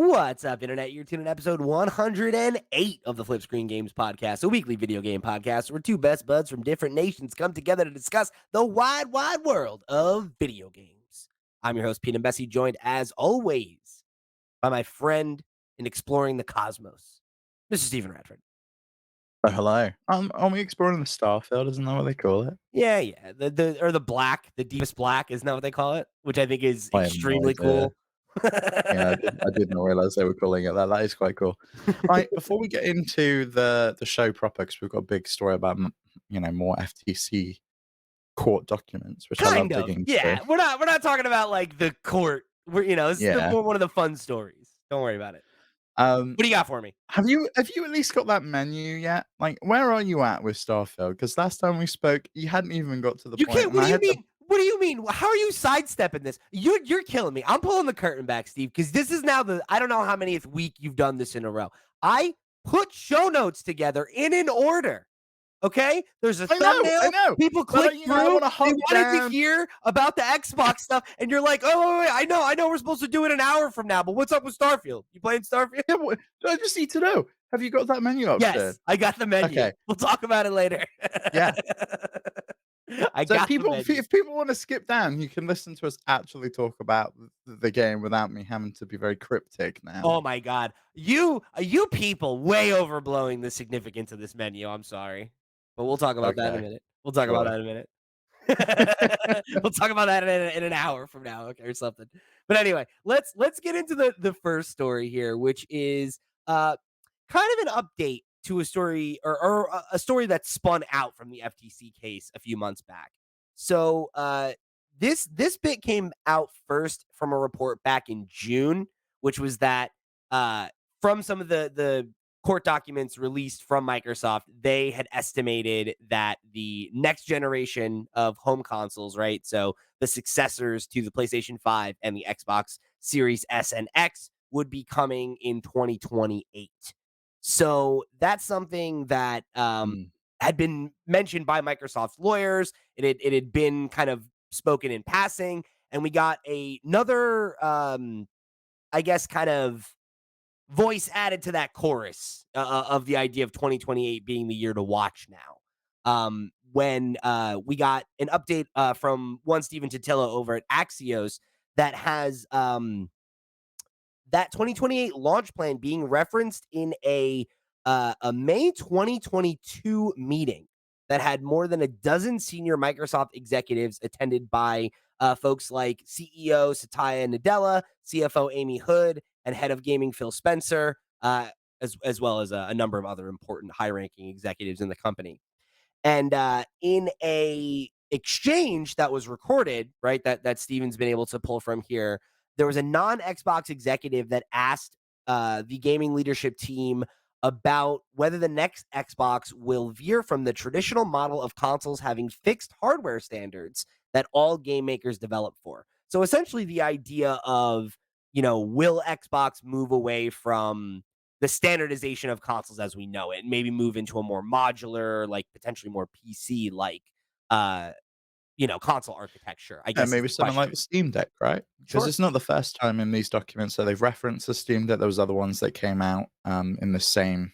What's up, Internet? You're tuning in episode 108 of the FlipScreen Games Podcast, a weekly video game podcast where two best buds from different nations come together to discuss the wide world of video games. I'm your host, Pete and Bessie, joined as always by my friend in exploring the cosmos, Mr. Stephen Radford. Oh, hello. Are we exploring the Starfield? Isn't that what they call it? Yeah. The deepest black, isn't that what they call it? Which I think is I have no extremely idea. cool. Yeah, I did not realize they were calling it that. That is quite cool. Right, before we get into the show proper, because we've got a big story about more FTC court documents, which I love Kind of. digging through. Yeah. We're not talking about like the court. This is Yeah. one of the fun stories. Don't worry about it. Um, What do you got for me? have you at least got that menu yet? Like, where are you at with Starfield? Because last time we spoke, you hadn't even got to the You point, can't. and What do I you had to. mean? What do you mean? How are you sidestepping this? You're killing me. I'm pulling the curtain back, Steve, because this is now I don't know how manyth week you've done this in a row. I put show notes together in an order. Okay, there's a I thumbnail. know, People but click I through. want to They hop wanted to down. hear about the Xbox stuff, and you're like, "Oh, wait, I know. We're supposed to do it an hour from now, but what's up with Starfield? You playing Starfield?" Yeah, I just need to know. Have you got that menu upstairs? Yes, I got the menu. Okay. We'll talk about it later. Yeah. I So got the people, menu. if people want to skip down, you can listen to us actually talk about the game without me having to be very cryptic now. Oh my god. You people way overblowing the significance of this menu. I'm sorry. But we'll talk about that in a Okay, minute. We'll talk about sure. that in a minute. We'll talk about that in an hour from now, okay, or something. But anyway, let's get into the first story here, which is kind of an update to a story or a story that spun out from the FTC case a few months back. So this bit came out first from a report back in June, which was that uh, from some of the court documents released from Microsoft, they had estimated that the next generation of home consoles, right? So the successors to the PlayStation 5 and the Xbox Series S and X would be coming in 2028. So that's something that Mm. had been mentioned by Microsoft's lawyers. It had been kind of spoken in passing, and we got another, I guess, kind of voice added to that chorus of the idea of 2028 being the year to watch now. When we got an update from one Steven Totilo over at Axios that has that 2028 launch plan being referenced in a May 2022 meeting that had more than a dozen senior Microsoft executives attended by folks like CEO Satya Nadella, CFO Amy Hood, and head of gaming Phil Spencer, as well as a number of other important high-ranking executives in the company. And in a exchange that was recorded, right, that Steven's been able to pull from here, there was a non-Xbox executive that asked the gaming leadership team about whether the next Xbox will veer from the traditional model of consoles having fixed hardware standards that all game makers develop for. So essentially the idea of, will Xbox move away from the standardization of consoles as we know it, and maybe move into a more modular, like potentially more PC like uh, console architecture, I And guess is maybe the something like question. the Steam Deck, right? Because Sure. it's not the first time in these documents that they've referenced the Steam Deck. There was other ones that came out in the same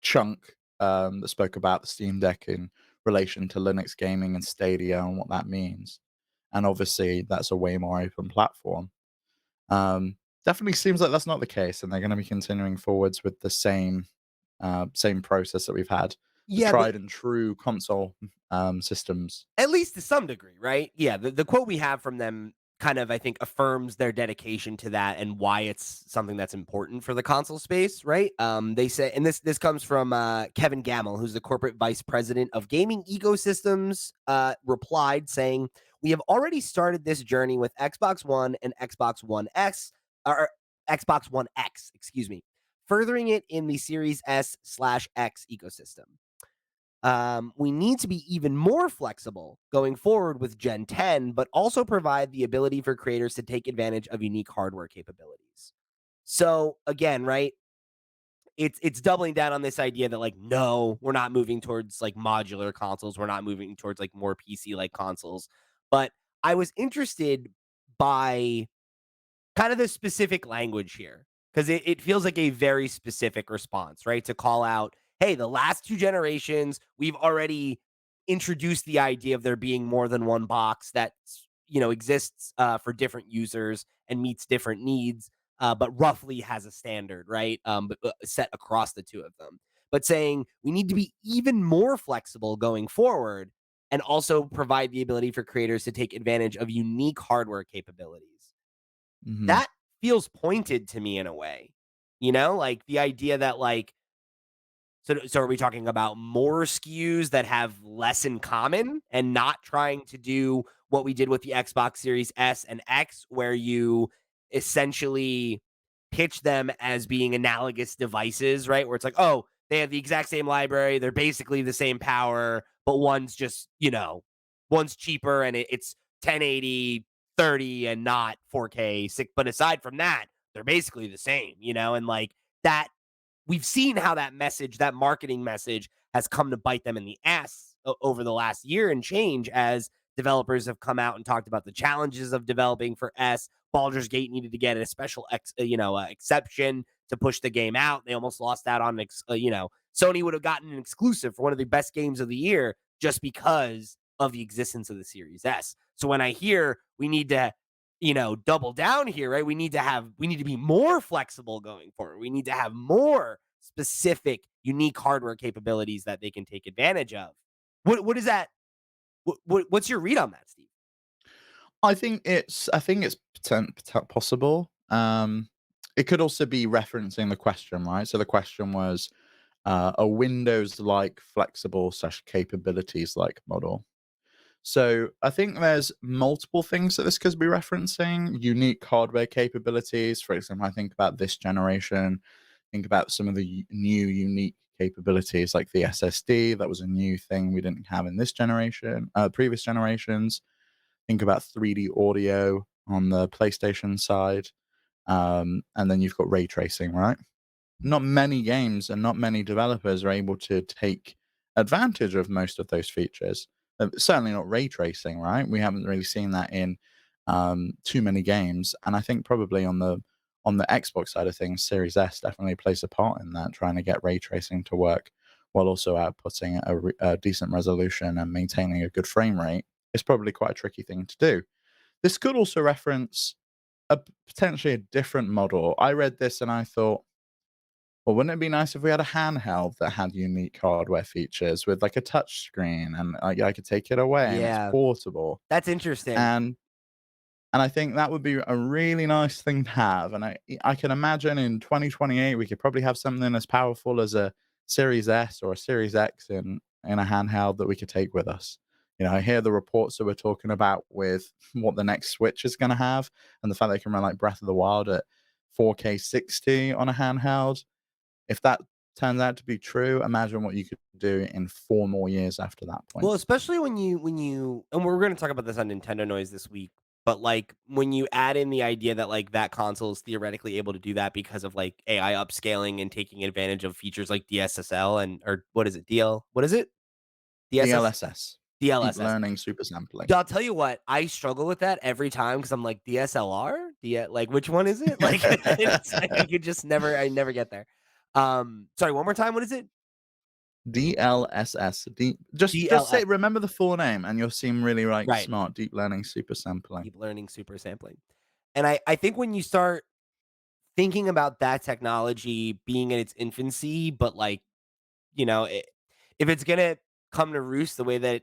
chunk that spoke about the Steam Deck in relation to Linux gaming and Stadia and what that means. And obviously, that's a way more open platform. Definitely seems like that's not the case, and they're going to be continuing forwards with the same process that we've had, the Yeah, tried and true console systems. at least to some degree, right? Yeah, the quote we have from them kind of, I think, affirms their dedication to that and why it's something that's important for the console space, right? They say, and this comes from Kevin Gamble, who's the corporate vice president of gaming ecosystems, replied saying, "We have already started this journey with Xbox One and Xbox One S, or Xbox One X, excuse me, furthering it in the Series S/X ecosystem. We need to be even more flexible going forward with Gen 10, but also provide the ability for creators to take advantage of unique hardware capabilities." So again, right? It's doubling down on this idea that like, no, we're not moving towards like modular consoles. We're not moving towards like more PC like consoles. But I was interested by kind of the specific language here. 'Cause it feels like a very specific response, right? To call out, "Hey, the last 2 generations, we've already introduced the idea of there being more than one box that, exists, for different users and meets different needs, but roughly has a standard, right? But set across the 2 of them." But saying, "We need to be even more flexible going forward and also provide the ability for creators to take advantage of unique hardware capabilities." Mhm. That feels pointed to me in a way, like the idea that so are we talking about more SKUs that have less in common and not trying to do what we did with the Xbox Series S and X, where you essentially pitch them as being analogous devices, right? Where it's like, oh, they have the exact same library, they're basically the same power, but one's just, one's cheaper and it's 1080, 30, and not 4K 6. But aside from that, they're basically the same, and like that we've seen how that message, that marketing message, has come to bite them in the ass over the last year and change as developers have come out and talked about the challenges of developing for S. Baldur's Gate needed to get a special exception to push the game out. They almost lost out on Sony would have gotten an exclusive for one of the best games of the year just because of the existence of the Series S. So when I hear we need to double down here, right? We need to be more flexible going forward. We need to have more specific, unique hardware capabilities that they can take advantage of. What is that? What's your read on that, Steve? I think it's possible. It could also be referencing the question, right? So the question was a Windows-like flexible slash capabilities-like model. So I think there's multiple things that this could be referencing. Unique hardware capabilities. For example, I think about this generation. Think about some of the new unique capabilities like the SSD. That was a new thing we didn't have in this generation, previous generations. Think about 3D audio on the PlayStation side. And then you've got ray tracing, right? Not many games and not many developers are able to take advantage of most of those features. Certainly not ray tracing, right? We haven't really seen that in too many games, and I think probably on the Xbox side of things, Series S definitely plays a part in that, trying to get ray tracing to work while also outputting a decent resolution and maintaining a good frame rate. It's probably quite a tricky thing to do. This could also reference potentially a different model. I read this and I thought, well, wouldn't it be nice if we had a handheld that had unique hardware features with like a touch screen and I could take it away and it's Yeah, portable? that's interesting. And I think that would be a really nice thing to have. And I can imagine in 2028 we could probably have something as powerful as a Series S or a Series X in a handheld that we could take with us. I hear the reports that we're talking about with what the next Switch is going to have, and the fact they can run like Breath of the Wild at 4K 60 on a handheld. If that turns out to be true, imagine what you could do in 4 more years after that point. Well, especially when you and we're going to talk about this on Nintendo Noise this week, but like when you add in the idea that like that console is theoretically able to do that because of like AI upscaling and taking advantage of features like DSSL and or what is it? DL? What is it? DSS DLSS, deep DLSS. learning super sampling. I'll tell you what, I struggle with that every time because I'm like DSLR? Like which one is it? Like it's like I never get there. Sorry, one more time. What is it? DLSS, deep just DLS. say remember the full name and you'll seem really, like, Right. smart, deep learning super sampling. Deep learning super sampling. And I think when you start thinking about that technology being in its infancy, but like, if it's gonna come to roost the way that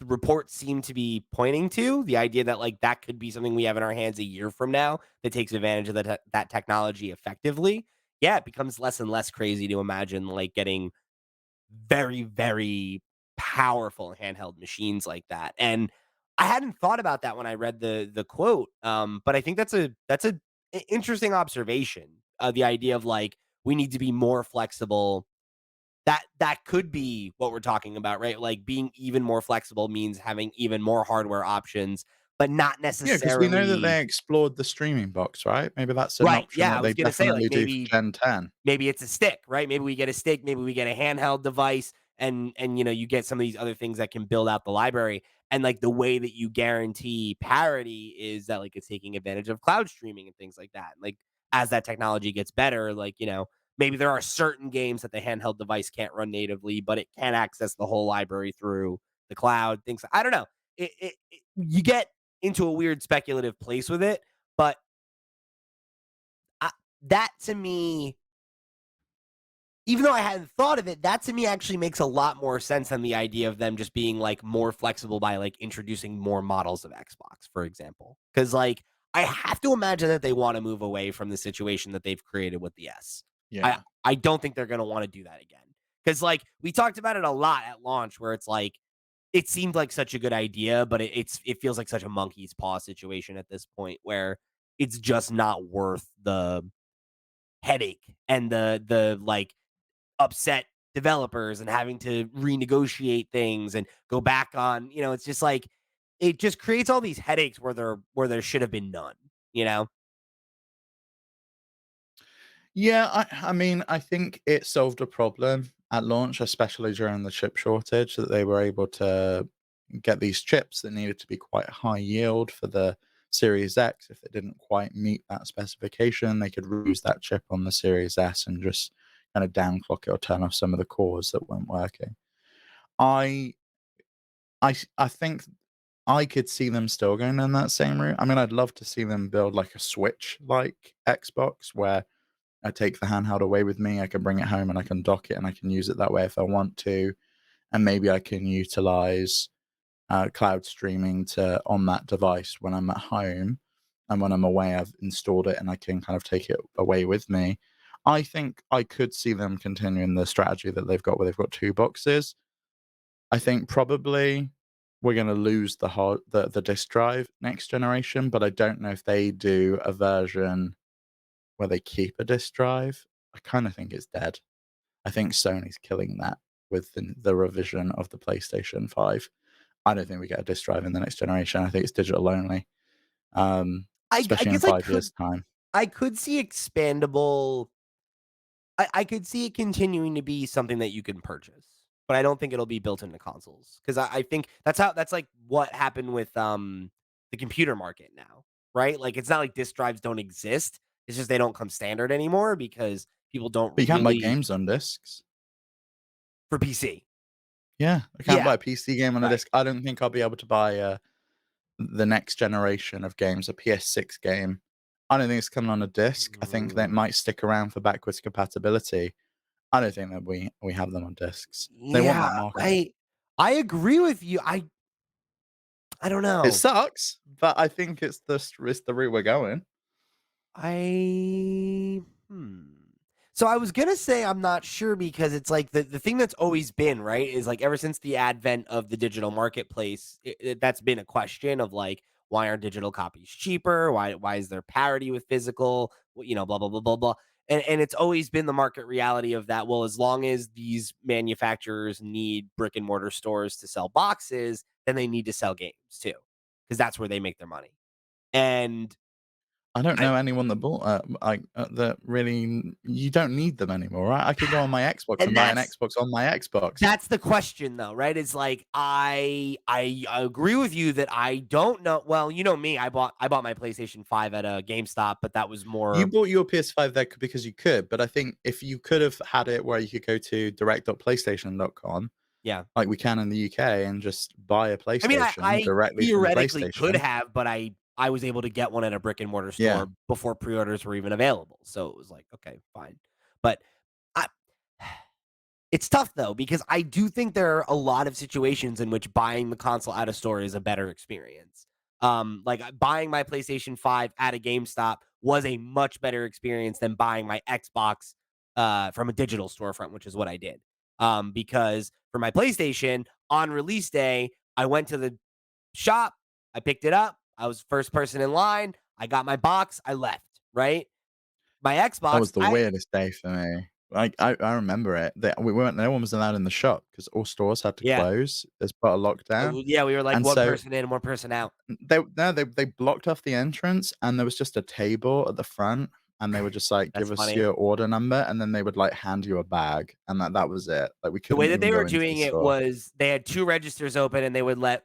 the reports seem to be pointing to, the idea that like that could be something we have in our hands a year from now that takes advantage of that technology effectively, yeah, it becomes less and less crazy to imagine like getting very, very powerful handheld machines like that. And I hadn't thought about that when I read the quote. But I think that's a interesting observation. The idea of like we need to be more flexible. That could be what we're talking about, right? Like being even more flexible means having even more hardware options, but not Yeah, because we know that necessarily they explored the streaming box, right? Maybe that's an right. option Yeah, I that they was gonna say like definitely do for Gen 10. maybe it's a stick, right? Maybe we get a stick, maybe we get a handheld device and you get some of these other things that can build out the library. And like the way that you guarantee parity is that like it's taking advantage of cloud streaming and things like that. Like as that technology gets better, like, maybe there are certain games that the handheld device can't run natively, but it can access the whole library through the cloud, things I don't know. You get into a weird speculative place with it, but I, that to me, even though I hadn't thought of it, that to me actually makes a lot more sense than the idea of them just being like more flexible by like introducing more models of Xbox, for example. Because like I have to imagine that they want to move away from the situation that they've created with the S. I Yeah. I don't think they're going to want to do that again. Because like we talked about it a lot at launch, where it's like it seemed like such a good idea, but it feels like such a monkey's paw situation at this point, where it's just not worth the headache and the like upset developers and having to renegotiate things and go back on, it's just like it just creates all these headaches where there should have been none, you know? Yeah, I mean, I think it solved a problem at launch, especially during the chip shortage, that they were able to get these chips that needed to be quite high yield for the Series X. If it didn't quite meet that specification, they could reuse that chip on the Series S and just kind of downclock it or turn off some of the cores that weren't working. I I think I could see them still going in that same route. I mean, I'd love to see them build like a Switch like Xbox where I take the handheld away with me. I can bring it home and I can dock it and I can use it that way if I want to. And maybe I can utilize cloud streaming to on that device when I'm at home, and when I'm away, I've installed it and I can kind of take it away with me. I think I could see them continuing the strategy that they've got, where they've got two boxes. I think probably we're going to lose the disk drive next generation, but I don't know if they do a version where they keep a disk drive. I kind of think it's dead. I think Sony's killing that with the revision of the PlayStation 5. I don't think we get a disk drive in the next generation. I think it's digital only, I especially in guess I 5 years' could time. I could see expandable. I could see it continuing to be something that you can purchase, but I don't think it'll be built into consoles because I think that's like what happened with the computer market now, right? Like it's not like disk drives don't exist. It's just they don't come standard anymore because people don't But you can't buy really games on discs. for PC. Yeah, I can't Yeah, buy a PC game on a right. disc. I don't think I'll be able to buy the next generation of games, a PS6 game. I don't think it's coming on a disc. I think they Mm, might stick around for backwards compatibility. I don't think that we have them on discs. They want yeah, that market. I agree with you. I don't It know. sucks, but I think it's the route we're going. I hmm. So I was gonna say I'm not sure because it's like the thing that's always been right is like ever since the advent of the digital marketplace, that's been a question of like why are digital copies cheaper? Why is there parity with physical? Blah blah blah blah blah. And it's always been the market reality of that. Well, as long as these manufacturers need brick and mortar stores to sell boxes, then they need to sell games too, because that's where they make their money. And I don't I know anyone that bought, that really you don't need them anymore, right? I could go on my Xbox and and buy an that's Xbox on my Xbox. That's the question though, right? It's like I agree with you that I don't know. Well, you know me, I bought my PlayStation 5 at a GameStop, but that was You more bought your PS5 there because you could, but I think if you could have had it where you could go to direct.playstation.com, yeah. like we can in the UK, and just buy a I mean, I PlayStation I directly from theoretically could PlayStation. have, but I was able to get one at a brick and mortar Yeah. store before pre-orders were even available. So it was like, okay, fine. But I it's tough though because I do think there are a lot of situations in which buying the console at a store is a better experience. Like buying my PlayStation 5 at a GameStop was a much better experience than buying my Xbox from a digital storefront, which is what I did. Because for my PlayStation on release day, I went to the shop, I picked it up, I was first person in line, I got my box, I left. Right, my That Xbox, was the I weirdest day for me. Like, I remember it. We weren't no one was allowed in the shop because all stores had to yeah, close as part of lockdown, yeah, we were like and one so person in, one person out. they blocked off the entrance, and there was just a table at the front, and they would just, like, That's give us funny. your order number, and then they would, like, hand you a bag, and that was it. Like, we The way couldn't that even they go were into the doing it store. was they had 2 registers open and they would let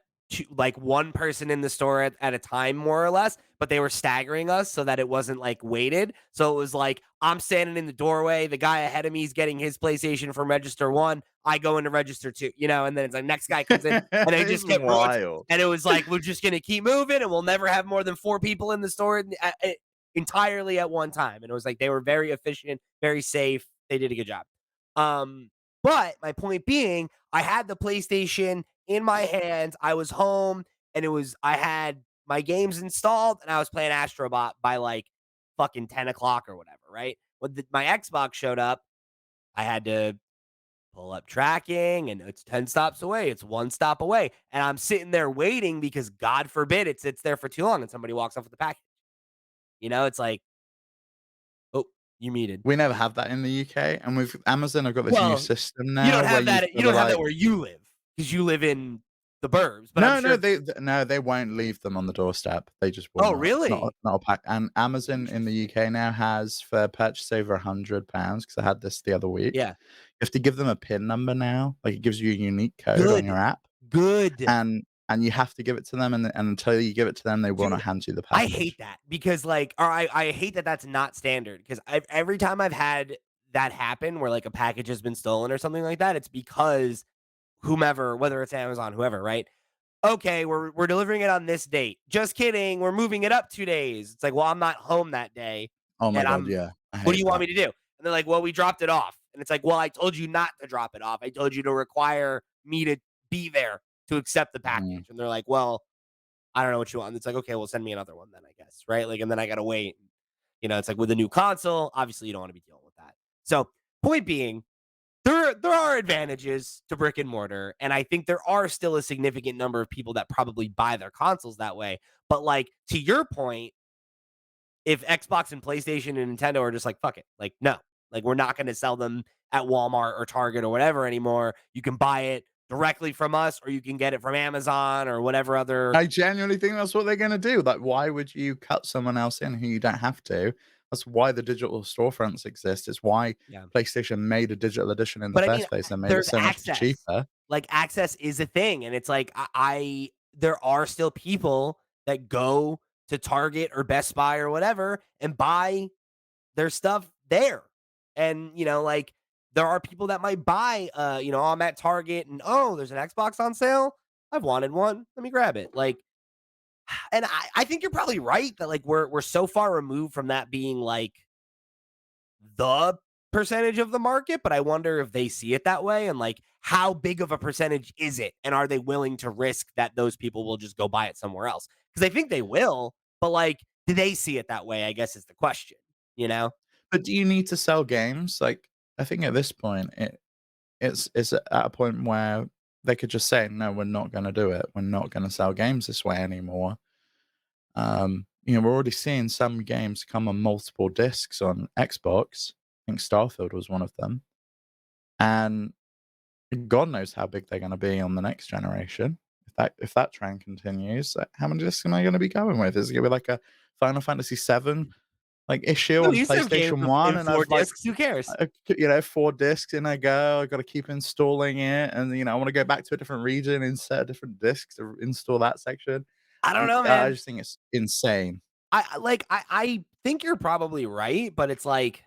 like one person in the store at a time, more or less, but they were staggering us so that it wasn't like weighted. So it was like I'm standing in the doorway, the guy ahead of me is getting his PlayStation from register one, I go into register two, and then it's like next guy comes in and they It's just get rotated. wild. And it was like we're just gonna keep moving and we'll never have more than four people in the store entirely at one time. And it was like they were very efficient, very safe. They did a good job. Um, but my point being, I had the PlayStation in my hands. I was home and I had my games installed and I was playing Astrobot by like fucking 10 o'clock or whatever, right? When my Xbox showed up, I had to pull up tracking and it's 10 stops away. It's one stop away. And I'm sitting there waiting because God forbid it sits there for too long and somebody walks off with the package. It's like, oh, you muted. We never have that in the UK, and with Amazon have got this new Well, system you don't now where have you've that. You gotta, don't have that like where you live because you live in the burbs. But I'm no, no, sure. no, they won't leave them on the doorstep. They just will Oh, not. really? Not a pack. And Amazon in the Interesting. UK now has for a purchase over £100, because I had this the other week. Yeah. You have to give them a PIN number now. Like, it gives you a unique code on Good. your app, Good. and you have to give it to them, and until you give it to them, they will not Dude, hand you the I hate package. that because, like, or I hate that that's not standard because every time I've had that happen where like a package has been stolen or something like that, it's because whomever, whether it's Amazon, whoever, right? Okay, we're delivering it on this date. Just kidding. We're moving it up 2 days. It's like, well, I'm not home that day, Oh my and god, yeah. I What do hate you want that. me to do? And they're like, well, we dropped it off, and it's like, well, I told you not to drop it off. I told you to require me to be there to accept the Mhm. package, and they're like, well, I don't know what you want. And it's like, okay, well, send me another one then, I guess, right? Like, and then I gotta wait. It's like with a new console, obviously you don't want to be dealing with that. So, point being, there are advantages to brick and mortar, and I think there are still a significant number of people that probably buy their consoles that way. But like to your point, if Xbox and PlayStation and Nintendo are just like, fuck it, like no, like we're not going to sell them at Walmart or Target or whatever anymore. You can buy it directly from us, or you can get it from Amazon or whatever other. I genuinely think that's what they're gonna do. Like, why would you cut someone else in who you don't have to? That's why the digital storefronts exist. It's why Yeah. PlayStation made a digital edition in the But I mean, first place and made it there's so much access. cheaper. Like access is a thing, and it's like there are still people that go to Target or Best Buy or whatever and buy their stuff there. And like there are people that might buy oh, I'm at Target and oh, there's an Xbox on sale. I've wanted one. Let me grab it. Like, and I think you're probably right that like we're so far removed from that being like the percentage of the market, but I wonder if they see it that way and like how big of a percentage is it? And are they willing to risk that those people will just go buy it somewhere else? Because I think they will, but like, do they see it that way? I guess is the question, you know? But do you need to sell games? Like, I think at this point, it's at a point where they could just say, "No, we're not gonna do it. We're not gonna sell games this way anymore." We're already seeing some games come on multiple discs on Xbox. I think Starfield was one of them, and God knows how big they're gonna be on the next generation. If that trend continues, how many discs am I gonna be going with? Is it gonna be like a Final Fantasy VII, like, issue No, on you used to have games PlayStation 1, in and four I've, like, discs. Who cares? 4 discs in a go, I gotta keep installing it, and, I wanna go back to a different region, insert a different disc to install that section. I don't know, I man. just think it's insane. I think you're probably right, but it's like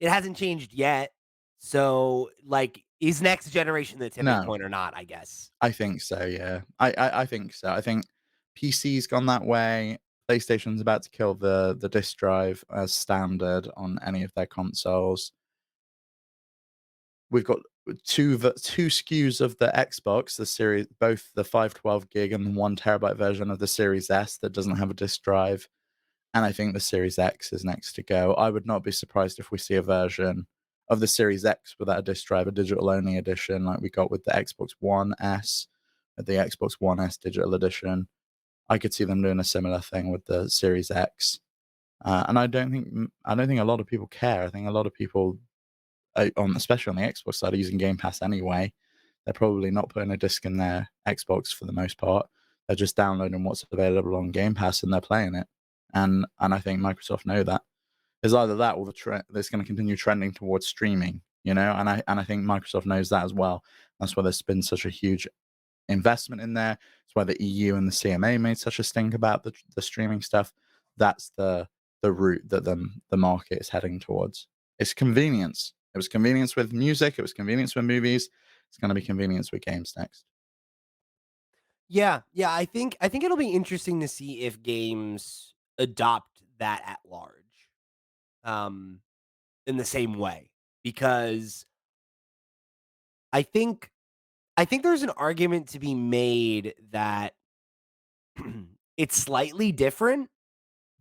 it hasn't changed yet. So like, is next generation the tipping No. point or not? I guess. I think so, yeah. I think so. I think PC's gone that way. PlayStation's about to kill the disk drive as standard on any of their consoles. We've got two SKUs of the Xbox, the series, both the 512 gig and the 1 terabyte version of the Series S that doesn't have a disk drive, and I think the Series X is next to go. I would not be surprised if we see a version of the Series X without a disk drive, a digital only edition, like we got with the Xbox One S, the Xbox One S digital edition. I could see them doing a similar thing with the Series X, and I don't think a lot of people care. I think a lot of people, especially on the Xbox side, are using Game Pass anyway. They're probably not putting a disc in their Xbox for the most part. They're just downloading what's available on Game Pass and they're playing it. And I think Microsoft know that. It's either that or the trend that's going to continue trending towards streaming, And I think Microsoft knows that as well. That's why there's been such a huge investment in there. It's why the EU and the CMA made such a stink about the streaming stuff. That's the route that the market is heading towards. It's convenience. It was convenience with music. It was convenience with movies. It's going to be convenience with games next. Yeah, yeah, I think it'll be interesting to see if games adopt that at large, um, in the same way, because I think I think there's an argument to be made that it's slightly different,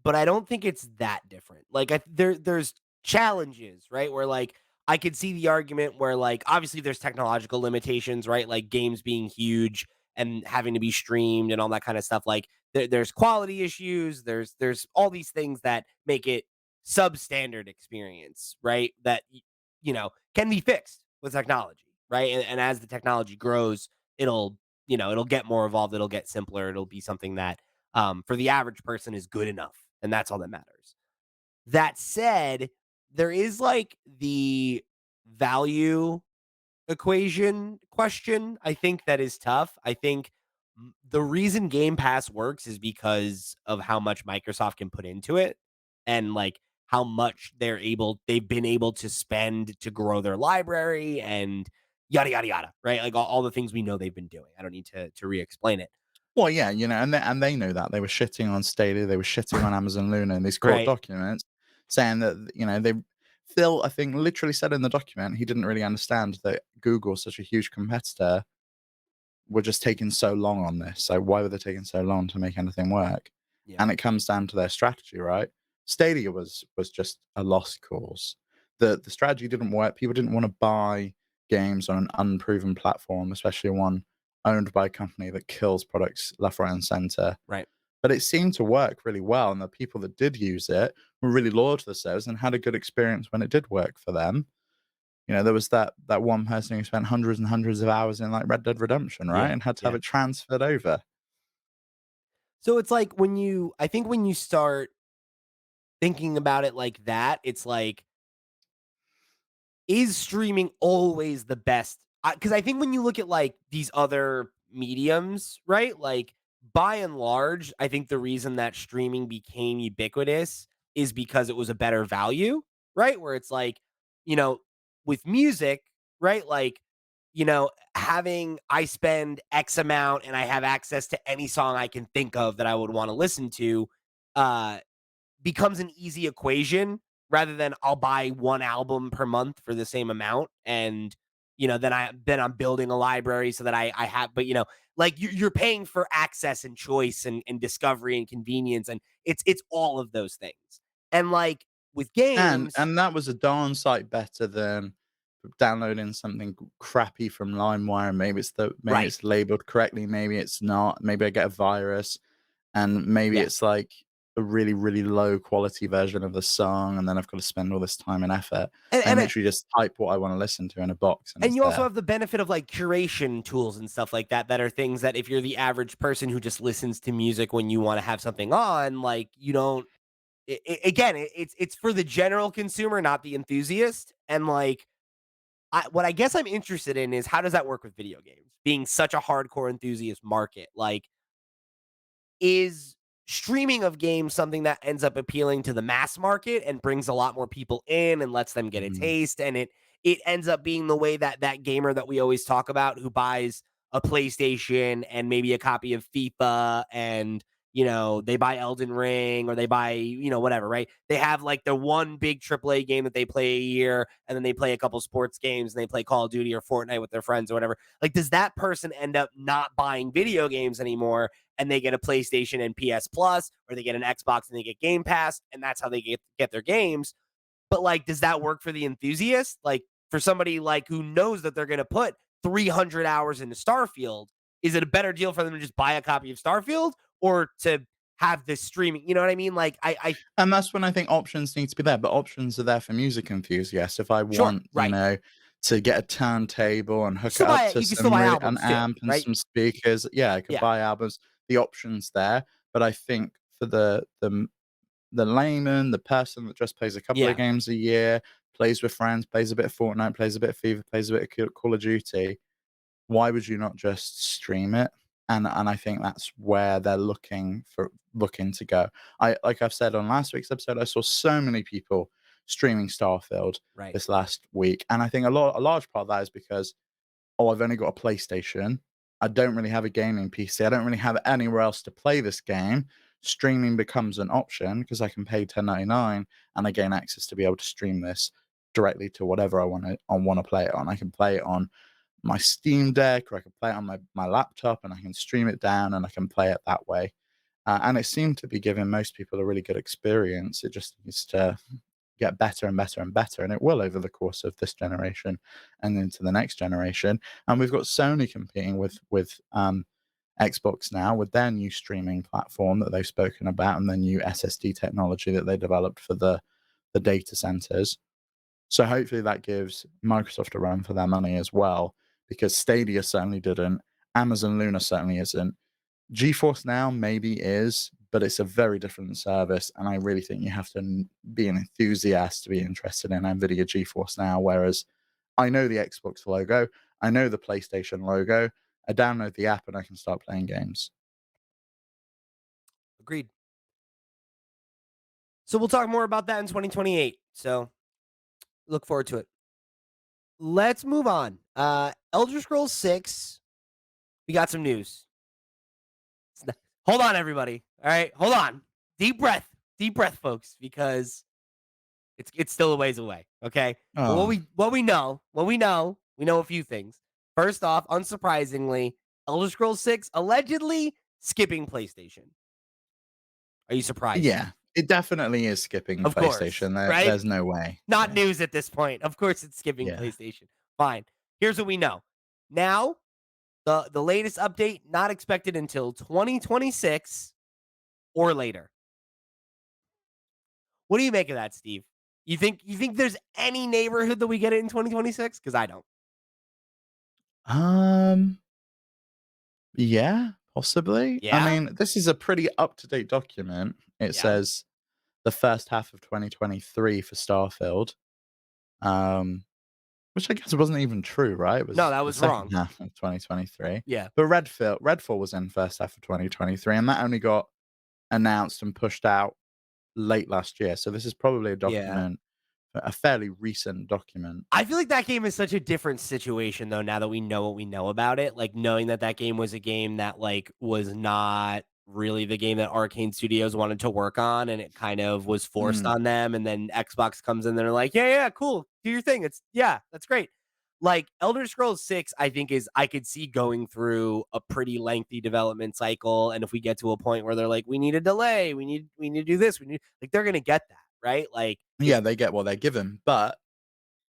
but I don't think it's that different. Like there's challenges, right? Where like I could see the argument where like obviously there's technological limitations, right? Like games being huge and having to be streamed and all that kind of stuff. Like there's quality issues. There's all these things that make it substandard experience, right? That can be fixed with technology, right? And as the technology grows, it'll it'll get more evolved. It'll get simpler. It'll be something that for the average person is good enough. And that's all that matters. That said, there is like the value equation question. I think that is tough. I think the reason Game Pass works is because of how much Microsoft can put into it and like how much they've been able to spend to grow their library and yada yada yada, right? Like all the things we know they've been doing. I don't need to re-explain it. Well, yeah, and they know that. They were shitting on Stadia, they were shitting on Amazon Luna in these court Right. documents, saying that, they Phil, I think, literally said in the document he didn't really understand that Google, such a huge competitor, were just taking so long on this. So why were they taking so long to make anything work? Yeah. And it comes down to their strategy, right? Stadia was just a lost cause. The strategy didn't work. People didn't want to buy games on an unproven platform, especially one owned by a company that kills products left, right, and center. Right. But it seemed to work really well, and the people that did use it were really loyal to the service and had a good experience when it did work for them. There was that one person who spent hundreds and hundreds of hours in, like, Red Dead Redemption, right? Yeah. And had to have Yeah. it transferred over. So it's like I think when you start thinking about it like that, it's like, is streaming always the best? Because I think when you look at like these other mediums, right? Like by and large, I think the reason that streaming became ubiquitous is because it was a better value, right? Where it's like, you know, with music, right? Like, having I spend X amount and I have access to any song I can think of that I would want to listen to, uh, becomes an easy equation rather than I'll buy one album per month for the same amount and then I'm building a library so that I have but like you're paying for access and choice and discovery and convenience and it's all of those things. And like with And games, and that was a darn sight better than downloading something crappy from LimeWire. Maybe right. it's labeled correctly, maybe it's not. Maybe I get a virus, and maybe Yeah. it's like a really, really low quality version of the song, and then I've got to spend all this time and effort. And I and literally just type what I wanna listen to in a box, and And it's you also there. have the benefit of like curation tools and stuff like that that are things that if you're the average person who just listens to music when you want to have something on, like you don't again, it's for the general consumer, not the enthusiast. And like what I guess I'm interested in is how does that work with video games being such a hardcore enthusiast market? Like is streaming of games something that ends up appealing to the mass market and brings a lot more people in and lets them get a Mhm. taste and it ends up being the way that that gamer that we always talk about who buys a PlayStation and maybe a copy of FIFA and they buy Elden Ring or they buy whatever, right? They have like the one big AAA game that they play a year and then they play a couple sports games and they play Call of Duty or Fortnite with their friends or whatever. Like does that person end up not buying video games anymore and they get a PlayStation and PS Plus, or they get an Xbox and they get Game Pass, and that's how they get their games? But like, does that work for the enthusiast? Like for somebody like who knows that they're going to put 300 hours into Starfield, is it a better deal for them to just buy a copy of Starfield or to have this streaming? You know what I mean? Like, I And that's when I think options need to be there, but options are there for music enthusiasts. If I sure, want, right. to get a turntable and hook it Still up buy it. to You can still buy an albums too, amp and right? some speakers, yeah, I could Yeah, buy albums. The options there, but I think for the layman, the person that just plays a couple of yeah. games a year, plays with friends, plays a bit of Fortnite, plays a bit of FIFA, plays a bit of Call of Duty, why would you not just stream it? And I think that's where they're looking to go. Like I've said on last week's episode, I saw so many people streaming Starfield Right. this last week, and I think a large part of that is because, oh, I've only got a PlayStation. I don't really have a gaming PC. I don't really have anywhere else to play this game. Streaming becomes an option because I can pay 10.99 and I gain access to be able to stream this directly to whatever I want to play it on. I can play it on my Steam Deck, or I can play it on my laptop, and I can stream it down, and I can play it that way. And it seemed to be giving most people a really good experience. It just needs to get better and better and better, and it will over the course of this generation and into the next generation. And we've got Sony competing with Xbox now with their new streaming platform that they've spoken about, and the new SSD technology that they developed for the data centers. So hopefully that gives Microsoft a run for their money as well, because Stadia certainly didn't. Amazon Luna certainly isn't. GeForce Now maybe is, but it's a very different service, and I really think you have to be an enthusiast to be interested in NVIDIA GeForce Now, whereas I know the Xbox logo, I know the PlayStation logo, I download the app and I can start playing games. Agreed. So we'll talk more about that in 2028. So look forward to it. Let's move on. Elder Scrolls 6, we got some news. Hold on, everybody. All right, hold on. Deep breath, folks, because it's still a ways away. Okay. But Oh, we know a few things. First off, unsurprisingly, Elder Scrolls 6 allegedly skipping PlayStation. Are you surprised? yeah, it definitely is skipping Of course, PlayStation. right? There's no way. Not Yeah. news at this point. Of course, it's skipping Yeah. PlayStation. Fine. Here's what we know. Now, the latest update not expected until 2026 or later. What do you make of that, Steve? You think there's any neighborhood that we get it in 2026? Because I don't. Um, yeah, possibly. I Yeah? mean, this is a pretty up-to-date document. It Yeah. says the first half of 2023 for Starfield, um, which I guess wasn't even true, right? It No, was that the was second wrong. half of 2023. Yeah. But Redfall was in first half of 2023, and that only got announced and pushed out late last year. So this is probably Yeah. a fairly recent document. I feel like that game is such a different situation though now that we know what we know about it. Like knowing that that game was a game that like was not really the game that Arcane Studios wanted to work on and it kind of was forced Mm. on them and then Xbox comes in and they're like, "Yeah, yeah, cool. Do your thing. It's yeah, that's great." Like Elder Scrolls 6 I think is I could see going through a pretty lengthy development cycle and if we get to a point where they're like, "We need a delay. We need to do this. We need," like they're going to get that, right? Like if Yeah, they get what they're given, but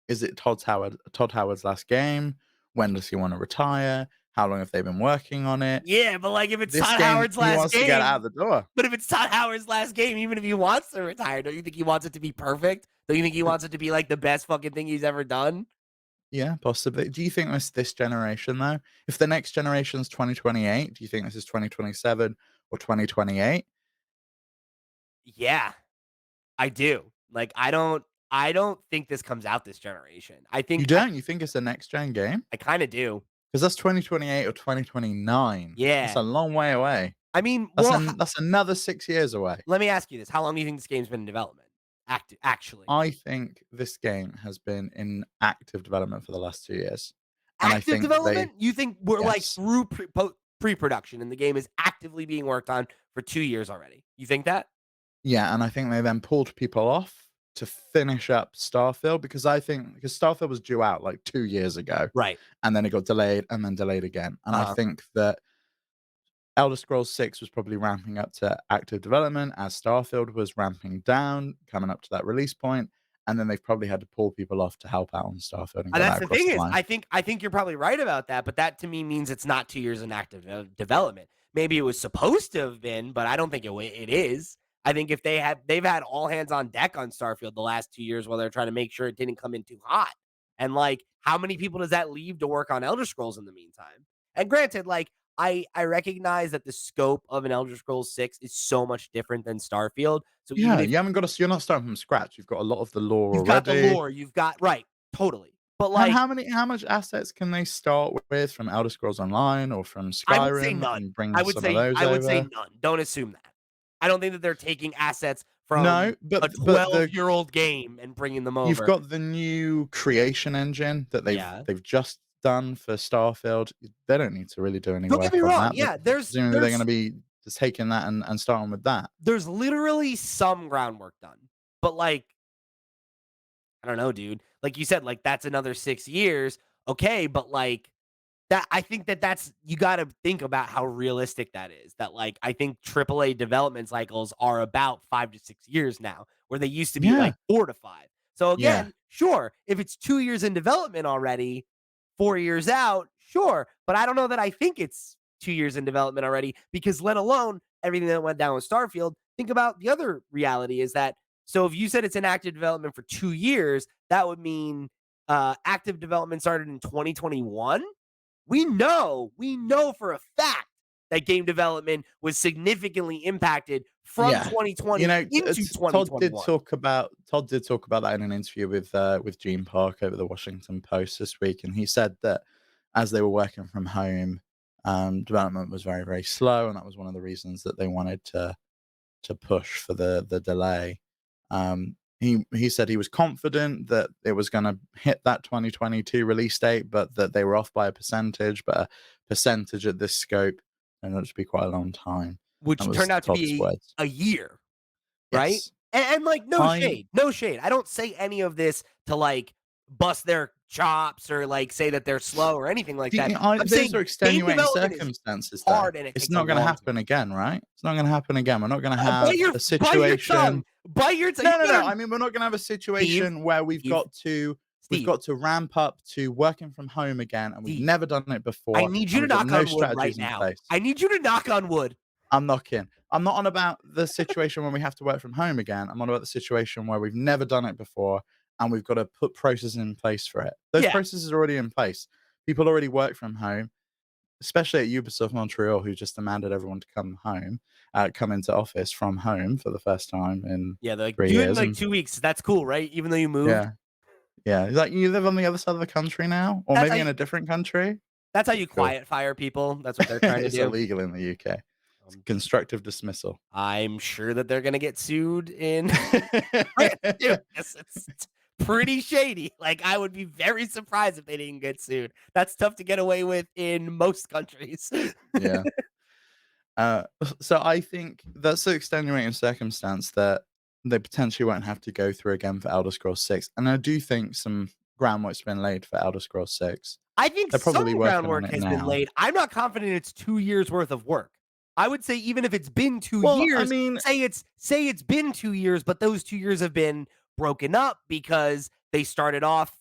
is it Todd Howard's last game? When does he wanna retire? How long have they been working on it? yeah, but like if it's This Todd game, Howard's he last wants to get out game, the door. but if it's Todd Howard's last game, even if he wants to retire, don't you think he wants it to be perfect? Don't you think he wants it to be like the best fucking thing he's ever done? Yeah, possibly. Do you think this generation, though? If the next generation's 2028, do you think this is 2027 or 2028? Yeah, I do. Like I don't think this comes out this generation. I You think don't? You think it's a next gen game? I kind of do. Because that's 2028 or 2029. That's Yeah. a long way away. I mean, well, That's another 6 years away. let me ask you this. How long do you think this game's been in development? Actually. I think this game has been in active development for the last 2 years, and I Active think they development? You think we're like yes. through pre-production and the game is actively being worked on for 2 years already? You think that? Yeah, and I think they then pulled people off to finish up Starfield because Starfield was due out, like, 2 years ago, Right. and then it got delayed and then delayed again, and I Uh-huh. think that Elder Scrolls 6 was probably ramping up to active development as Starfield was ramping down, coming up to that release point, and then they've probably had to pull people off to help out on Starfield and And get that's that the across thing the is, line. I think you're probably right about that, but that to me means it's not 2 years in active development. Maybe it was supposed to have been, but I don't think it is. I think if they've had all hands on deck on Starfield the last 2 years while they're trying to make sure it didn't come in too hot. And like, how many people does that leave to work on Elder Scrolls in the meantime? And granted, like I recognize that the scope of an Elder Scrolls 6 is so much different than Starfield. So even Yeah, if you haven't got to you're not starting from scratch, you've got a lot of the lore you've got the already. lore, you've got right, totally. But, And like, how much assets can they start with from Elder Scrolls Online or from I would say Skyrim none. and bring some of those I would say over? none. Don't assume that. I don't think that they're taking assets from No, a but the 12-year-old game and bringing them you've over. got the new creation engine that Yeah. they've just done for Starfield. They don't need to really do any Don't get work me on wrong. that. They're Yeah, presumably they're gonna be just taking that and starting with that. there's literally some groundwork done. But, like, I don't know, dude. Like you said, like, that's another 6 years. Okay, but, like, that I think that that's you gotta think about how realistic that is. That, like, I think AAA development cycles are about 5 to 6 years now, where they used to be, Yeah, like, 4 to 5. So, yeah, again, sure, if it's 2 years in development already, 4 years out, sure, but I don't know that I think it's 2 years in development already because let alone everything that went down with Starfield, think about the other reality is that so if you said it's in active development for 2 years, that would mean, active development started in 2021? We know for a fact that game development was significantly impacted from yeah. You 2020 know, into Todd 2021. did talk about that in an interview with Gene Park over the Washington Post this week, and he said that as they were working from home, development was very, very slow, and that was one of the reasons that they wanted to push for the delay. He said he was confident that it was going to hit that 2022 release date, but that they were off by a percentage. But a percentage at this scope, and that would be quite a long time. That Which was turned out to Todd's be words. a year, right? Yes, And, like, no I shade, no shade. I don't say any of this to, like, bust their chops or, like, say that they're slow or anything like that. I'm those are saying game extenuating development is circumstances, though. hard and it It's takes a not going to long happen time. again, right? It's not going to happen again. We're not going to Bite have your a bite your tongue. situation. Bite your tongue. You No, no, no. better I mean, we're not gonna have a Steve, situation where Steve, we've Steve, got to ramp up to working from home again, and we've Steve. never done it I before, need you and to we've got knock no on wood right strategies in now. place. I need you to knock on wood. I'm knocking. I'm not on about the situation when we have to work from home again. I'm on about the situation where we've never done it before, and we've got to put processes in place for it. Those Yeah. processes are already in place. People already work from home, especially at Ubisoft Montreal, who just demanded everyone to come into office from home for the first time in Yeah, they're like, 3 "Do it in, years, like, and 2 weeks. That's cool, right? Even though you moved?" yeah. Yeah, he's like, "You live on the other side of the country now? Or That's how maybe in you a different country?" that's how you Cool. quiet fire people. That's what they're trying to It's do. illegal in the UK. It's Um, constructive dismissal. I'm sure that they're gonna get sued in France too, 'cause it's pretty shady. Like, I would be very surprised if they didn't get sued. That's tough to get away with in most countries. Yeah. So I think that's the extenuating circumstance that they potentially won't have to go through again for Elder Scrolls 6, and I do think some groundwork's been laid for Elder Scrolls 6. I think They're probably some working on groundwork it has been now. laid. I'm not confident it's 2 years worth of work. I would say even if it's been 2 Well, I years, mean, say it's been 2 years, but those 2 years have been broken up because they started off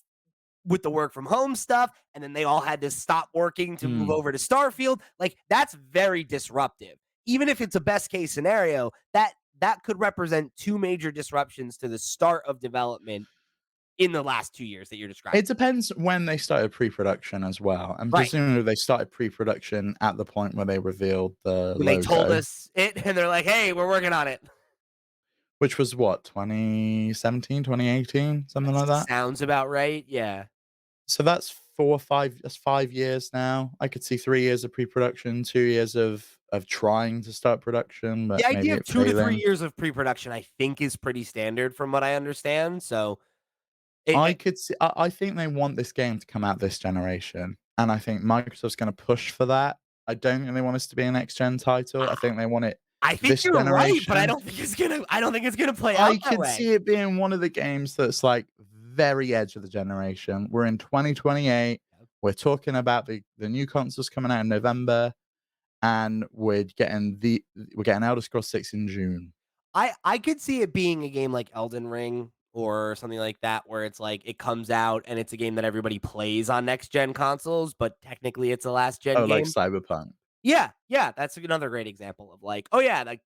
with the work from home stuff and then they all had to stop working to move hmm. over to Starfield. Like that's very disruptive. Even if it's a best case scenario, that could represent 2 major disruptions to the start of development in the last 2 years that you're describing. It depends when they started pre-production as well, and Right. presumably they started pre-production at the point where they revealed the When they told logo. us it and they're like, "Hey, we're working on it." Which was what, 2017, 2018, something like that? Sounds about right. Yeah. So that's 5 years now. I could see 3 years of pre-production, 2 years of trying to start production, The but maybe idea of it 2 to 3 failing. years of pre-production, I think, is pretty standard from what I understand. So I could see I think they want this game to come out this generation, and I think Microsoft's gonna push for that. I don't think they want this to be a next gen title. I think they want it I think this you're right, but generation. I don't think it's gonna play out I that could way. see it being one of the games that's, like, very edge of the generation. We're in 2028. We're talking about the new consoles coming out in November, and we're getting Elder Scrolls 6 in June. I could see it being a game like Elden Ring or something like that, where it's like it comes out and it's a game that everybody plays on next gen consoles, but technically it's a last gen Oh, like game. Cyberpunk. Yeah, yeah, that's another great example of like, oh yeah, like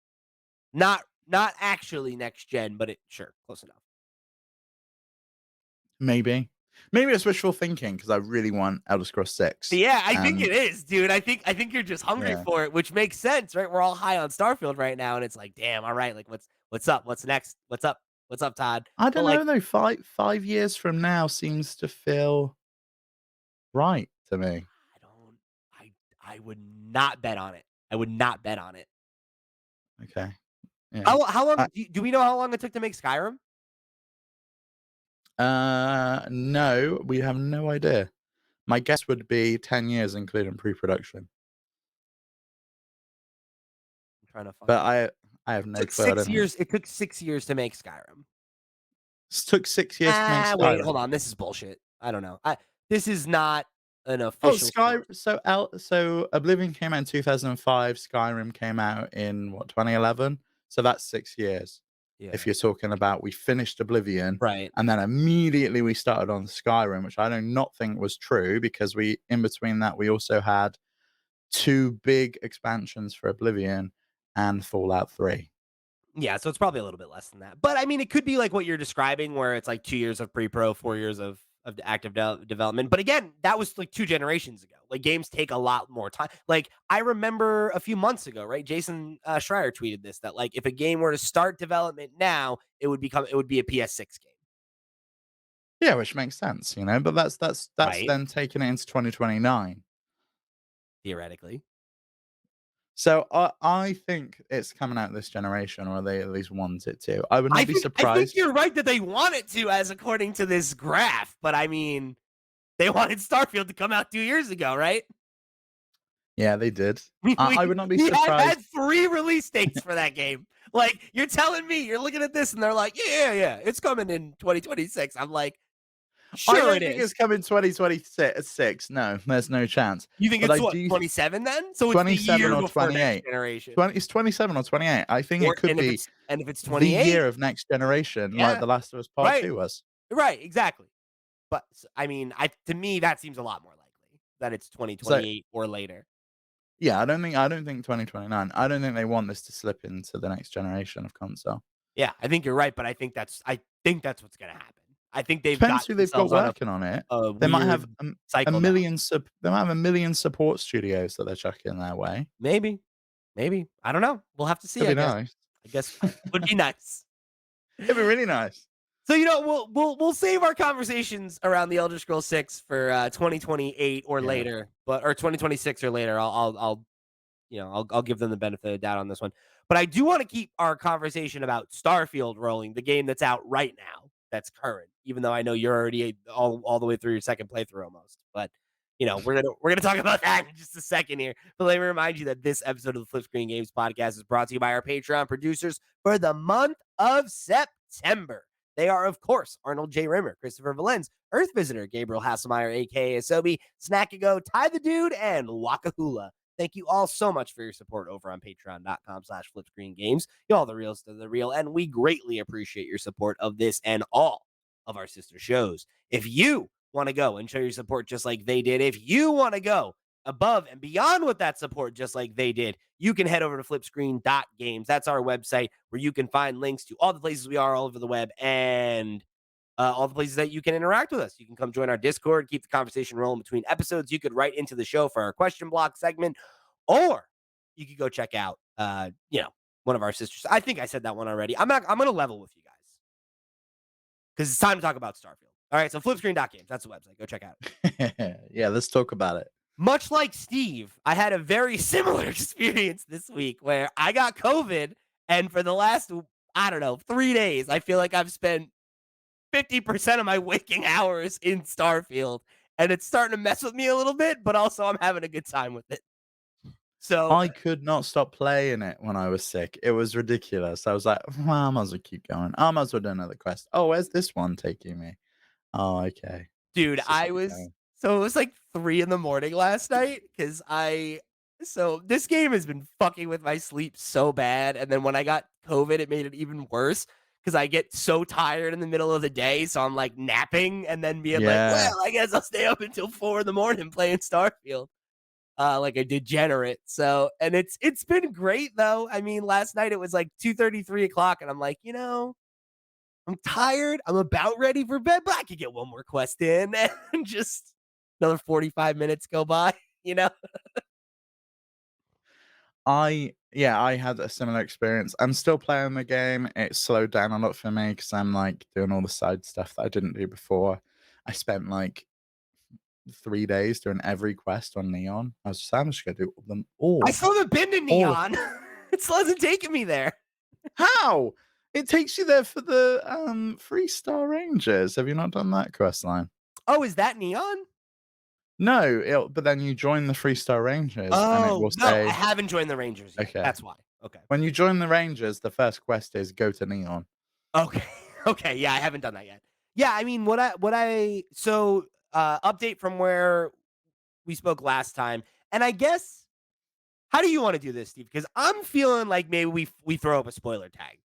not actually next gen, but it sure close enough. Maybe. Maybe it's wishful thinking because I really want Elder Scrolls 6, Yeah, I think and it is, dude. I think you're just hungry yeah. for it, which makes sense, right? We're all high on Starfield right now, and it's like, damn, all right, like what's up? What's next? What's up? What's up, Todd? I But don't like, know though, 5 years from now seems to feel right to me. I don't I would not bet on it. I would not bet on it. Okay, yeah. How I long do we know how long it took to make Skyrim? no, we have no idea. My guess would be 10 years, including pre-production, I'm trying to but find I have no clue. I don't think it took 6 years to make Skyrim. it took 6 years to make Wait, hold Skyrim. on, this is bullshit. I don't know. This is not an Oh, official Sky source. so Oblivion came out in 2005, Skyrim came out in what, 2011? So that's 6 years. If Yeah. you're talking about we finished Oblivion Right. and then immediately we started on Skyrim, which I do not think was true because we in between that we also had 2 big expansions for Oblivion and Fallout 3. Yeah, so it's probably a little bit less than that. But I mean, it could be like what you're describing, where it's like 2 years of pre-pro, 4 years of the active development. But again, that was like 2 generations ago. Like games take a lot more time. Like I remember a few months ago, right? Jason Schreier tweeted this that like if a game were to start development now, it would be a PS6 game, Yeah, which makes sense, you know, but that's right? then taking it into 2029. Theoretically. So I think it's coming out this generation, or they at least want it to. I would not be I think surprised. you're right that they want it to, as according to this graph. But I mean, they wanted Starfield to come out 2 years ago, right? Yeah, they did. We I would not be we had surprised. 3 release dates for that game. Like, you're telling me you're looking at this and they're like, "Yeah, yeah, yeah, it's coming in 2026." I'm like, I "Sure it don't think is." it's coming 2026. No, there's no chance. You think But it's I what, do 27 then? So it's the 27 year or before next 28. generation. 20, it's 27 or 28. I think it Or could be and if it's the 28, year of next generation, like yeah, The Last of Us Part right. 2 was. Right, exactly. But I mean, I to me, that seems a lot more likely that it's So 2028 or later. yeah, I don't think 2029. I don't think they want this to slip into the next generation of console. Yeah, I think you're right, but I think that's what's gonna happen. I think they've Depends got who they've got themselves on working on it. a They might have weird a cycle now. million they might have a million support studios that they're chucking their way. Maybe. Maybe. I don't know. We'll have to see, Could I be guess. nice. I guess would be nice. It'd be really nice. So, we'll save our conversations around the Elder Scrolls 6 for, 2028 or Yeah. later, but or 2026 or later. I'll give them the benefit of the doubt on this one. But I do wanna keep our conversation about Starfield rolling, the game that's out right now, that's current, even though I know you're already all the way through your second playthrough almost. But, we're gonna talk about that in just a second here. But let me remind you that this episode of the FlipScreen Games podcast is brought to you by our Patreon producers for the month of September. They are, of course, Arnold J. Rimmer, Christopher Valenz, Earth Visitor, Gabriel Hasselmeyer, aka Asobi, Snackago, Ty the Dude, and Wakahula. Thank you all so much for your support over on patreon.com/flipscreengames. You all the reals to the real, and we greatly appreciate your support of this and all of our sister shows. If you want to go and show your support just like they did, if you want to go above and beyond with that support just like they did, you can head over to flipscreen.games. That's our website where you can find links to all the places we are all over the web and all the places that you can interact with us. You can come join our Discord, keep the conversation rolling between episodes. You could write into the show for our question block segment, or you could go check out, one of our sisters. I think I said that one already. I'm going to level with you guys because it's time to talk about Starfield. All right, so flipscreen.games. That's the website. Go check out. Yeah, let's talk about it. Much like Steve, I had a very similar experience this week where I got COVID, and for the last, I don't know, 3 days, I feel like I've spent 50% of my waking hours in Starfield, and it's starting to mess with me a little bit, but also I'm having a good time with it. So, I could not stop playing it when I was sick. It was ridiculous. I was like, well, I might as well keep going. I might as well do another quest. Oh, where's this one taking me? Oh, okay. dude, Let's just keep going. it was like 3 in the morning last night because so this game has been fucking with my sleep so bad, and then when I got COVID, it made it even worse because I get so tired in the middle of the day, so I'm like napping and then being like, Yeah. well, I guess I'll stay up until 4 in the morning playing Starfield. Like a degenerate. So, and it's been great though. I mean, last night it was like 2:30, 3 o'clock, and I'm like, I'm tired. I'm about ready for bed, but I could get one more quest in and just another 45 minutes go by, you know? I had a similar experience. I'm still playing the game. It slowed down a lot for me because I'm like doing all the side stuff that I didn't do before. I spent like 3 days doing every quest on Neon. I was just, I'm just gonna do them I all. still haven't been to All. Neon. It still hasn't taken me there. How? It takes you there for the 3-star rangers. Have you not done that quest line? Oh, is that Neon? No, but then you join the 3-star rangers and it Oh, will no, I say, haven't joined the Rangers yet. okay. That's why. Okay. When you join the rangers, the first quest is go to Neon. Okay. Okay, yeah, I haven't done that yet. Yeah, I mean, update from where we spoke last time, and I guess how do you wanna do this, Steve? Because I'm feeling like maybe we throw up a spoiler tag,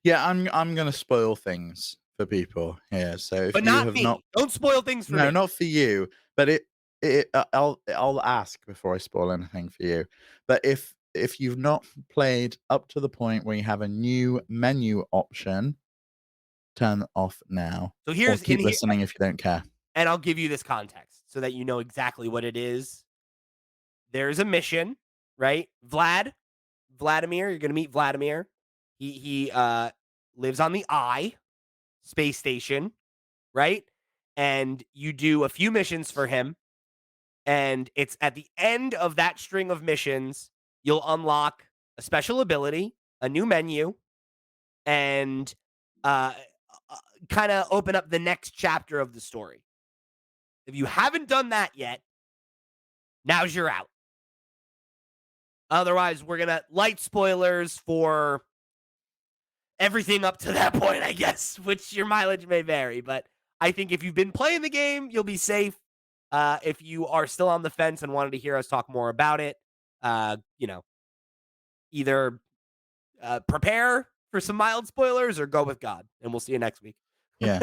Yeah, I'm gonna spoil things for people here. So if but you not have not, me. Don't spoil things for no, me. not for you, but I'll ask before I spoil anything for you. But if you've not played up to the point where you have a new menu option, turn it off now, So or here's in keep here listening if you don't care. and I'll give you this context so that you know exactly what it is. There's a mission, right? Vladimir, you're gonna meet Vladimir. He lives on the Eye space station, right? And you do a few missions for him, and it's at the end of that string of missions, you'll unlock a special ability, a new menu, and uh, uh kind of open up the next chapter of the story. If you haven't done that yet, now's your out. Otherwise, we're gonna light spoilers for everything up to that point, I guess, which your mileage may vary. But I think if you've been playing the game, you'll be safe. If you are still on the fence and wanted to hear us talk more about it, you know, either prepare for some mild spoilers or go with God, and we'll see you next week. Yeah.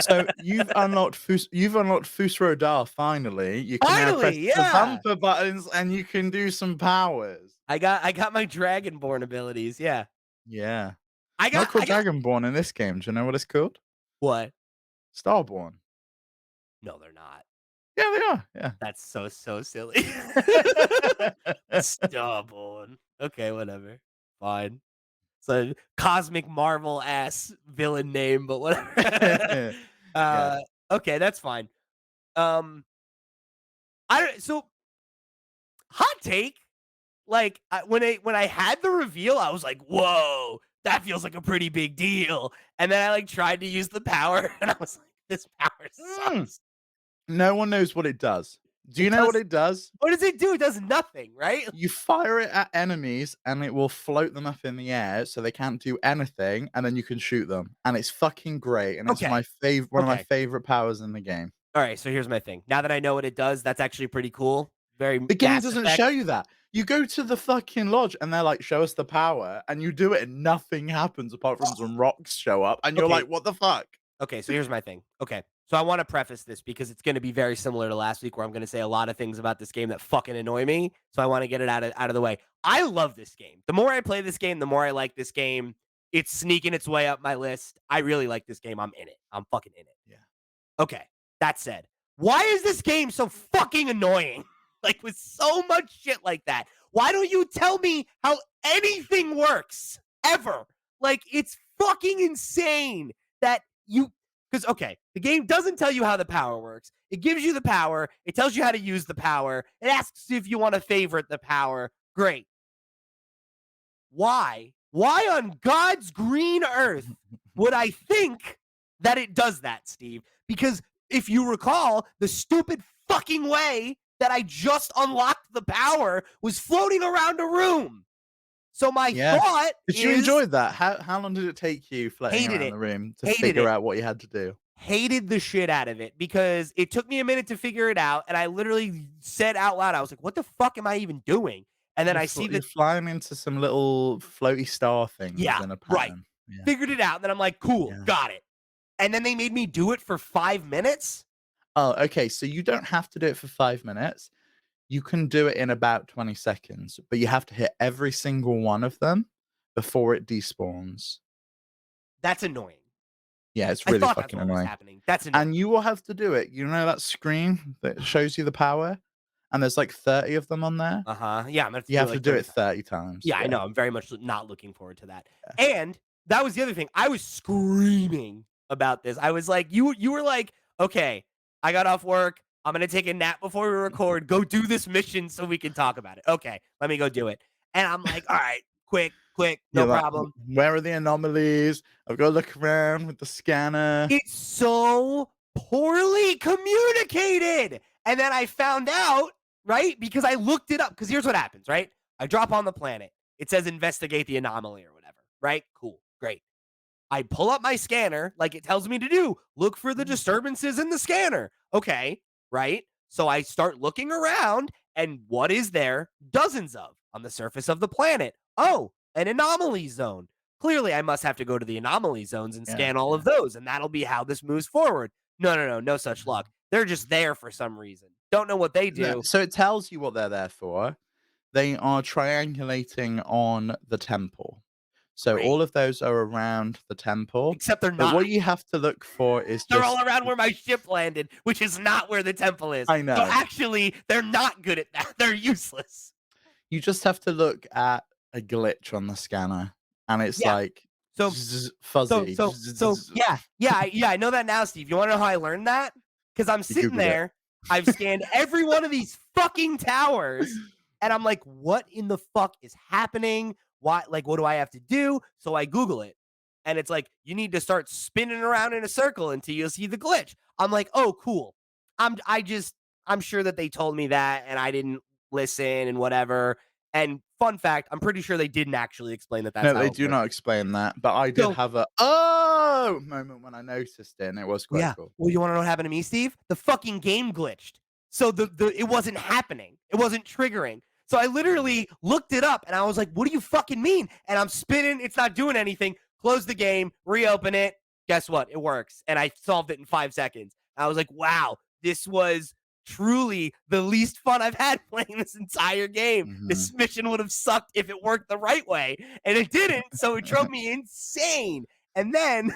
So you've unlocked Fusro finally. You can now press Finally, the yeah, bumper buttons and you can do some powers. I got my Dragonborn abilities. Yeah, Yeah. I Not got called I got Dragonborn in this game. Do you know what it's called? what? Starborn. No, they're not. Yeah, they are. That's so silly. Yeah. Stubborn. Okay, whatever. Fine. It's a cosmic Marvel ass villain name, but whatever. Yeah. uh, okay, that's fine. Um, I don't. So hot take. Like when I had the reveal, I was like, "Whoa, that feels like a pretty big deal." And then I like tried to use the power, and I was like, "This power Mm. sucks." No one knows what it does. Do you It know what does. it does? What does it do? It does nothing, right? You fire it at enemies and it will float them up in the air so they can't do anything, and then you can shoot them. And it's fucking great. And it's Okay. my favorite one of my Okay. favorite powers in the game. All right. So here's my thing. Now that I know what it does, that's actually pretty cool. Very The game Mass doesn't Effect. show you that. You go to the fucking lodge and they're like, show us the power, and you do it and nothing happens apart from some rocks show up, and you're Okay. like, what the fuck? Okay, so here's my thing. Okay. So I want to preface this because it's going to be very similar to last week where I'm going to say a lot of things about this game that fucking annoy me. So I want to get it out of the way. I love this game. The more I play this game, the more I like this game. It's sneaking its way up my list. I really like this game. I'm in it. I'm fucking in it. Yeah. Okay. That said, why is this game so fucking annoying? Like with so much shit like that. Why don't you tell me how anything works ever? Like it's fucking insane that you because okay, the game doesn't tell you how the power works. It gives you the power. It tells you how to use the power. It asks if you want to favorite the power. Great. Why? Why on God's green earth would I think that it does that, Steve? Because if you recall, the stupid fucking way that I just unlocked the power was floating around a room. So my Yeah. thought Did you is enjoy that? How long did it take you floating hated around it. the room to Hated figure it. out what you had to do? Hated the shit out of it because it took me a minute to figure it out. And I literally said out loud, I was like, what the fuck am I even doing? And then I see You're that, flying into some little floaty star things yeah, in a right. pattern. Yeah. Figured it out. And then I'm like, cool, Yeah. got it. And then they made me do it for 5 minutes. Oh, okay. So you don't have to do it for 5 minutes. You can do it in about 20 seconds, but you have to hit every single one of them before it despawns. That's annoying. Yeah, it's I really thought that's fucking what was annoying. happening. That's annoying. And you will have to do it. You know that screen that shows you the power? And there's like 30 of them on there? Uh-huh. Yeah, I'm gonna have to You do it have to like do 30 it times. 30 times. Yeah, I Yeah. know. I'm very much not looking forward to that. Yeah. And that was the other thing. I was screaming about this. I was like, you were like, okay, I got off work. I'm gonna take a nap before we record. Go do this mission so we can talk about it." Okay, let me go do it. And I'm like, "All right, quick, quick, no You're like, problem." Where are the anomalies? I've got to look around with the scanner." It's so poorly communicated. And then I found out, right? Because I looked it up. Because here's what happens, right? I drop on the planet. It says investigate the anomaly or whatever, right? Cool, great. I pull up my scanner like it tells me to do. Look for the disturbances in the scanner. Okay, right? So I start looking around, and what is there? Dozens of on the surface of the planet. Oh, an anomaly zone. Clearly, I must have to go to the anomaly zones and Yeah, scan all yeah. of those, and that'll be how this moves forward. No, no, no, no such luck. They're just there for some reason. Don't know what they No, do. so it tells you what they're there for. They are triangulating on the temple. So Great. all of those are around the temple, Except they're but not. what you have to look for is They're all just around where my ship landed, which is not where the temple is. I So know. actually, they're not good at that. They're useless. You just have to look at a glitch on the scanner, and it's Yeah. like So fuzzy. yeah, I know that now, Steve. You want to know how I learned that? Because I'm You sitting googled it. there, I've scanned every one of these fucking towers, and I'm like, what in the fuck is happening? Why, like, what do I have to do? So I Google it, and it's like, you need to start spinning around in a circle until you see the glitch. I'm like, oh, cool. I just, I'm sure that they told me that, and I didn't listen and whatever. And fun fact, I'm pretty sure they didn't actually explain that that's No, they how it do works. not explain that, but I did So have a "Oh!" moment when I noticed it, and it was quite yeah. cool. Well, you wanna know what happened to me, Steve? The fucking game glitched. So the it wasn't happening. It wasn't triggering. So I literally looked it up and I was like, "What do you fucking mean?" And I'm spinning, it's not doing anything. Close the game, reopen it. Guess what? It works. And I solved it in 5 seconds. I was like, "Wow, this was truly the least fun I've had playing this entire game. Mhm. This mission would have sucked if it worked the right way, and it didn't, so it drove me insane." And then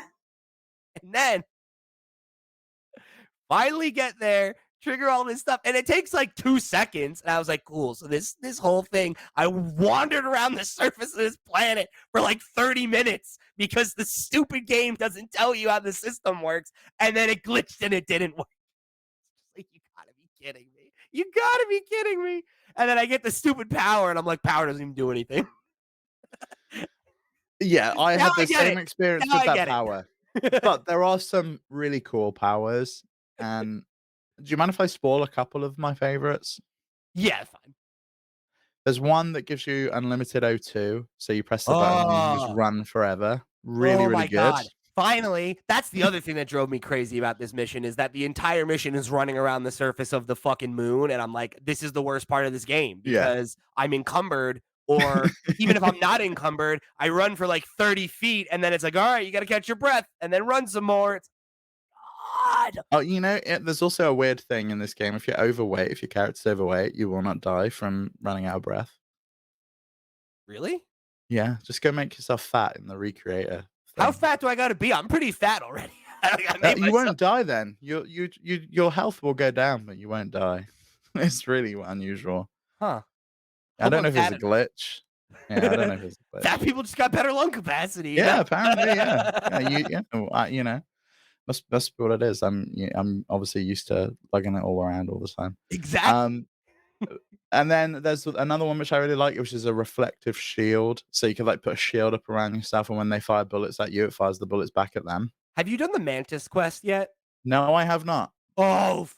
and then finally get there, trigger all this stuff, and it takes like 2 seconds. And I was like, cool. So this whole thing, I wandered around the surface of this planet for like 30 minutes because the stupid game doesn't tell you how the system works, and then it glitched and it didn't work. Like, you gotta be kidding me. You gotta be kidding me. And then I get the stupid power, and I'm like, power doesn't even do anything. Yeah, I Now had I the get same it. experience Now with I that get power, it. but there are some really cool powers, and do you mind if I spoil a couple of my favorites? Yeah, fine. There's one that gives you unlimited O2, so you press the button and you just Oh. run forever. Really, Oh really my good. god. Finally, that's the other thing that drove me crazy about this mission is that the entire mission is running around the surface of the fucking moon, and I'm like, this is the worst part of this game Yeah. because I'm encumbered, or even if I'm not encumbered, I run for like 30 feet, and then it's like, all right, you got to catch your breath, and then run some more. It's God. Oh, there's also a weird thing in this game. If you're overweight, if your character's overweight, you will not die from running out of breath. Really? Yeah, just go make yourself fat in the recreator How thing. fat do I got to be? I'm pretty fat already. I made You myself. won't die then. Your health will go down, but you won't die. It's really unusual. Huh. I Hope don't I'm know if it's fat a enough. glitch. Yeah, I don't know if it's a glitch. Fat people just got better lung capacity, you know? Yeah, apparently, yeah. That's what it is. I'm obviously used to lugging it all around all the time. Exactly. Um, and then there's another one which I really like, which is a reflective shield. So you can like put a shield up around yourself, and when they fire bullets at you, it fires the bullets back at them. Have you done the Mantis quest yet? No, I have not. Oh,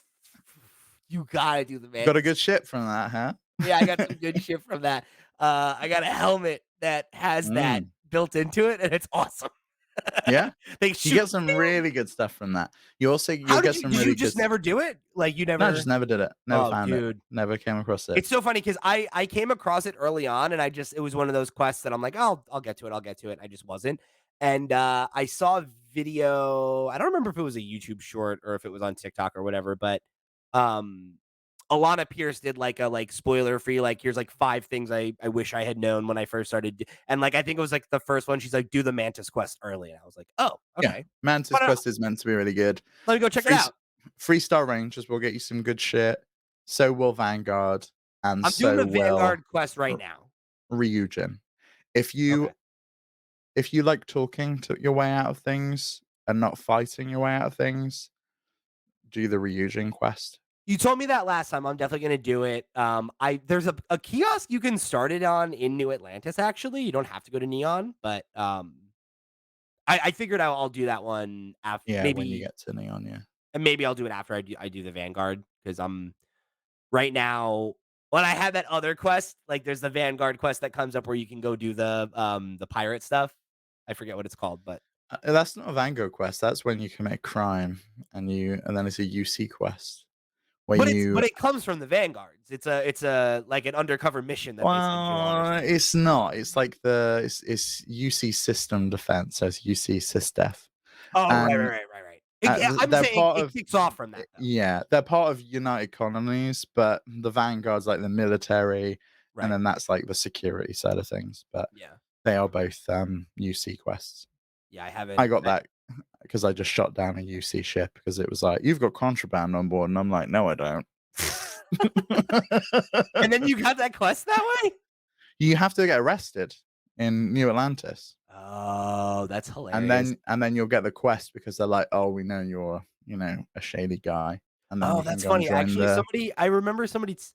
you gotta do the Got a Mantis. good shit from that, huh? Yeah, I got some good shit from that. I got a helmet that has that Mm, built into it, and it's awesome. yeah. They You shoot. get some really good stuff from that. You'll How get some did you really good just never do it? Like you No, I never? just never did it. Never Oh, found it. dude. Never came across it. It's so funny because I came across it early on, and it was one of those quests that I'm like, oh, I'll get to it, I'll get to it. I just wasn't, and I saw a video. I don't remember if it was a YouTube short or if it was on TikTok or whatever, but um, Alana Pierce did like a spoiler free here's like 5 things I wish I had known when I first started, and like I think it was like the first one. She's like, do the Mantis quest early, and I was like, oh, Yeah. okay, Mantis why not? Quest is meant to be really good. Let me go check it Free out. 3-star Rangers will get you some good shit. So will Vanguard, and I'm doing so the will Vanguard quest right R now. Ryujin. If Okay. you if you like talking to your way out of things and not fighting your way out of things, do the Ryujin quest. You told me that last time. I'm definitely gonna do it. I there's a kiosk you can start it on in New Atlantis. Actually, you don't have to go to Neon, but I figured I'll do that one after Yeah, when you maybe, get to Neon, yeah. and maybe I'll do it after I do the Vanguard because I'm right now. When I had that other quest, like there's the Vanguard quest that comes up where you can go do the pirate stuff. I forget what it's called, but That's not a Vanguard quest, that's when you commit crime and then it's a UC quest where you but it comes from the Vanguards. It's a like an undercover mission that they send you on or well, something. it's not. It's like it's UC system defense, so it's UC SysDef. Oh, right, right, And, right, right, right. Yeah, I'm they're saying part it of kicks off from that though. yeah, they're part of United Colonies, but the Vanguard's like the military, and Right. then that's like the security side of things, but Yeah. they are both, UC quests. Yeah, I I haven't got that because I just shot down a UC ship because it was like, "You've got contraband on board," and I'm like, "No, I don't." And then you got that quest that way? You have to get arrested in New Atlantis, Oh, that's and hilarious. then you'll get the quest because they're like, "Oh, we know you're, a shady guy," and then Oh, you can that's go and funny. join Actually, the I remember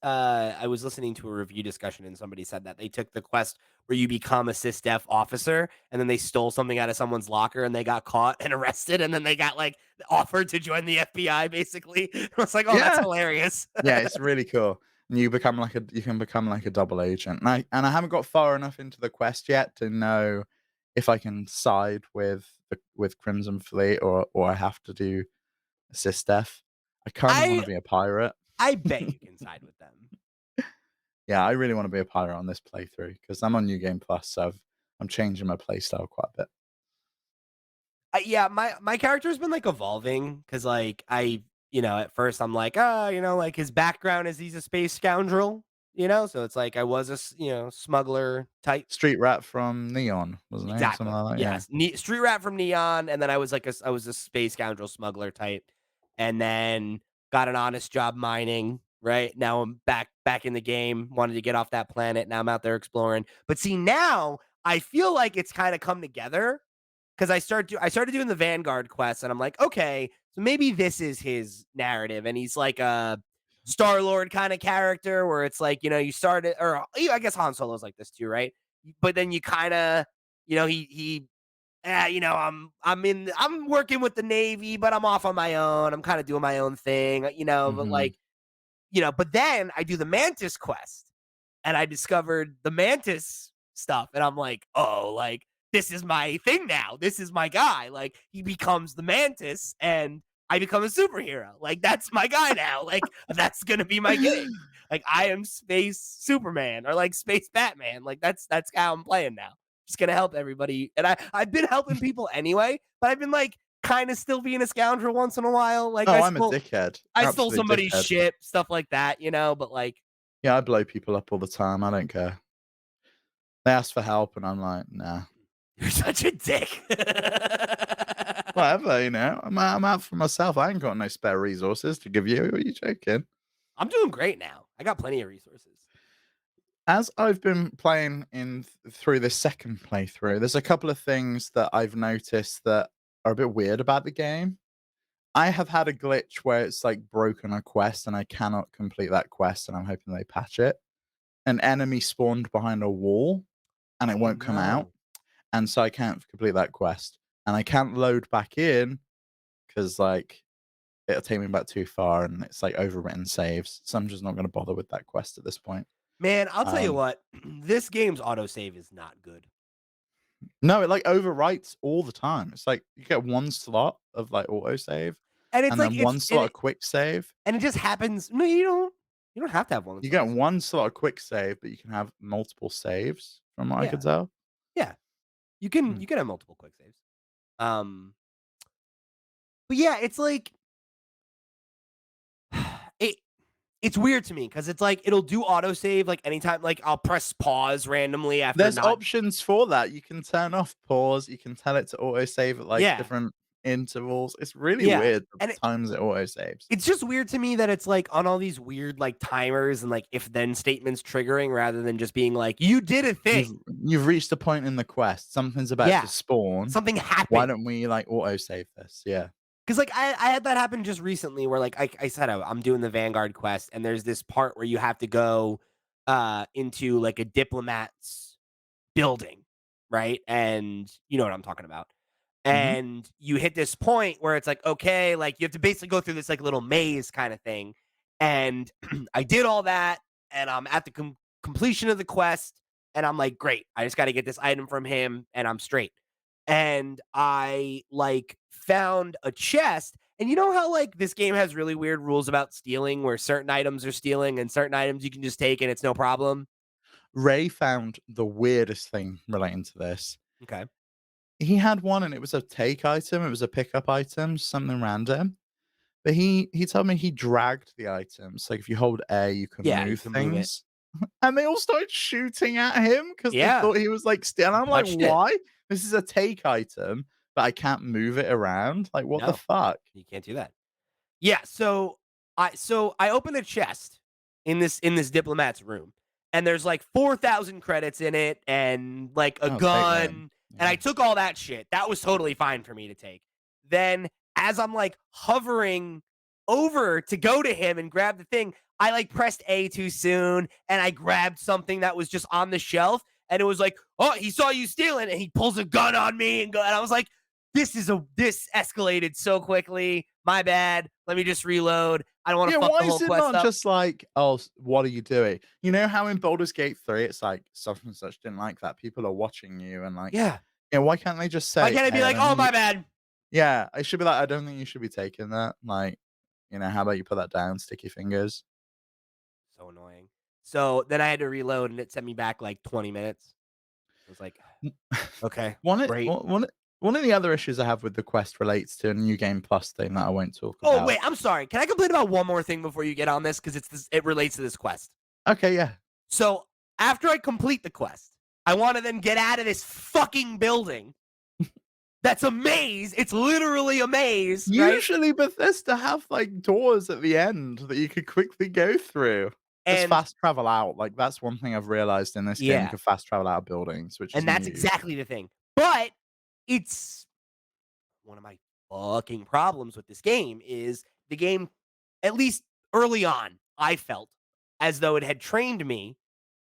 I was listening to a review discussion and somebody said that they took the quest where you become a SysDef officer and then they stole something out of someone's locker and they got caught and arrested and then they got like offered to join the FBI basically. I was like, oh, that's Yeah. hilarious. Yeah, it's really cool. And you can become like a double agent. And I haven't got far enough into the quest yet to know if I can side with Crimson Fleet or I have to do assist death. I kind of want I to be a pirate. I bet you can side with them. Yeah, I really want to be a pirate on this playthrough because I'm on New Game Plus, so I'm changing my playstyle quite a bit. Yeah, my character's been like evolving because like at first I'm like, like his background is he's a space scoundrel, so it's like I was smuggler type. Street Rat from Neon, wasn't he? Something Exactly. like that. Yeah. Yes. Street rat from Neon, and then I was a space scoundrel smuggler type, and then got an honest job mining. Right now, I'm back in the game. Wanted to get off that planet. Now I'm out there exploring. But see, now I feel like it's kind of come together because I started doing the Vanguard quest, and I'm like, okay, so maybe this is his narrative, and he's like a Star Lord kind of character, where it's like you started, or I guess Han Solo's like this too, right? But then you kind of, he I'm working with the Navy, but I'm off on my own. I'm kind of doing my own thing, but Mhm. like, but then I do the Mantis quest and I discovered the Mantis stuff, and I'm like, oh, like this is my thing now. This is my guy. Like he becomes the Mantis, and I become a superhero. Like that's my guy now. Like that's gonna be my gig. Like I am Space Superman or like Space Batman. Like that's how I'm playing now. Just gonna help everybody, and I've been helping people anyway, but I've been like kind of still being a scoundrel once in a while. Like Oh, I'm a dickhead. I stole Absolute somebody's dickhead. ship, stuff like that, but like Yeah, I blow people up all the time. I don't care. They ask for help, and I'm like, nah, you're such a dick. whatever. I'm out for myself. I ain't got no spare resources to give you. What are you joking? I'm doing great now. I got plenty of resources. As I've been playing through this second playthrough, there's a couple of things that I've noticed that are a bit weird about the game. I have had a glitch where it's like broken a quest and I cannot complete that quest, and I'm hoping they patch it. An enemy spawned behind a wall and it Oh won't come out, no. and so I can't complete that quest. And I can't load back in because like it'll take me back too far and it's like overwritten saves. So I'm just not gonna bother with that quest at this point. Man, I'll tell you Um what, this game's autosave is not good. no, it like overwrites all the time. It's like you get one slot of like autosave And it's and like then one slot of quick save. and it just happens. No, you don't have to have one You that's get autosave. one slot of quick save, but you can have multiple saves from what I could Yeah. tell. Yeah. Hmm. You can have multiple quick saves. Um but yeah, it's like it it's weird to me because it's like it'll do autosave like anytime like I'll press pause randomly after There's not. options for that. You can turn off pause, you can tell it to autosave at, like, Yeah. different intervals. It's really Yeah. weird the And times it autosaves. it's just weird to me that it's, like, on all these weird, like, timers and, like, if-then statements triggering rather than just being like, "You did a thing." You've reached a point in the quest, something's about to Yeah. spawn. Something Why happened. don't we, like, autosave this? Yeah. 'Cause, like, I had that happen just recently where, like, I said I'm doing the Vanguard quest, and there's this part where you have to go, into, like, a diplomat's building, right? And you know what I'm talking about. Mhm. And you hit this point where it's like, okay, like, you have to basically go through this, like, little maze kinda thing. And I did all that, and I'm at the completion of the quest, and I'm like, "Great, I just gotta get this item from him, and I'm straight." And I, like, found a chest, and you know how, like, this game has really weird rules about stealing where certain items are stealing and certain items you can just take and it's no problem? Ray found the weirdest thing relating to this. Okay. He had one and it was a take item, it was a pickup item, something random. But he told me he dragged the items. Like if you hold A, you can Yeah, you move can move it. things. And they all started shooting at him because they Yeah, thought he was like stealing. you I'm like, touched it. why? This is a take item, but I can't move it around. Like, what the No, fuck? you can't do that. Yeah, so I opened a chest in this diplomat's room, and there's like 4,000 credits in it and like a Oh, take then. gun, and I Yeah. took all that shit. That was totally fine for me to take. Then as I'm like hovering over to go to him and grab the thing, I like pressed A too soon and I grabbed something that was just on the shelf and it was like, "Oh, he saw you stealing," and he pulls a gun on me and I was like, this escalated so quickly. My bad. Let me just reload. I don't want Yeah, to fuck why the is whole it quest not up. just like, "Oh, what are you doing?" You know how in Baldur's Gate 3, it's like, "Such and such didn't like that. People are watching you," and like, Yeah. yeah, why can't they just Why say, can't I be "Hey, I like, don't "Oh, think you." my bad." Yeah, I should be like, "I don't think you should be taking that." Like, how about you put that down, sticky fingers? So annoying. So then I had to reload and it sent me back like 20 minutes. I was like, okay, One of great. one of the other issues I have with the Quest relates to a New Game Plus thing that I won't talk Oh, about. wait, I'm sorry. Can I complain about one more thing before you get on this? Because it relates to this quest. Okay, yeah. So after I complete the quest, I want to then get out of this fucking building. That's a maze. It's literally a maze, right? Usually Bethesda have, like, doors at the end that you could quickly go through. Just And fast travel out, like, that's one thing I've realized in this game, you yeah, can fast travel out of buildings, which is and that's new. exactly the thing. But it's one of my fucking problems with this game is the game, at least early on, I felt as though it had trained me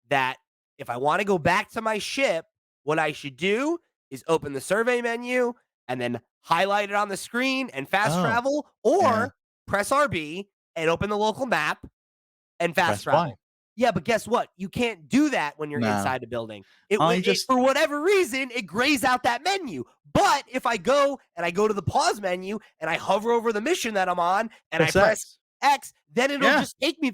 that if I want to go back to my ship, what I should do is open the survey menu and then highlight it on the screen and fast Oh, travel, yeah. or press RB and open the local map and fast Press Y. travel. Yeah, but guess what? You can't do that when you're No. inside a building. It, I it just for whatever reason it grays out that menu. But if I go and I go to the pause menu and I hover over the mission that I'm on and I press press X. X, then it'll Yeah. just take me.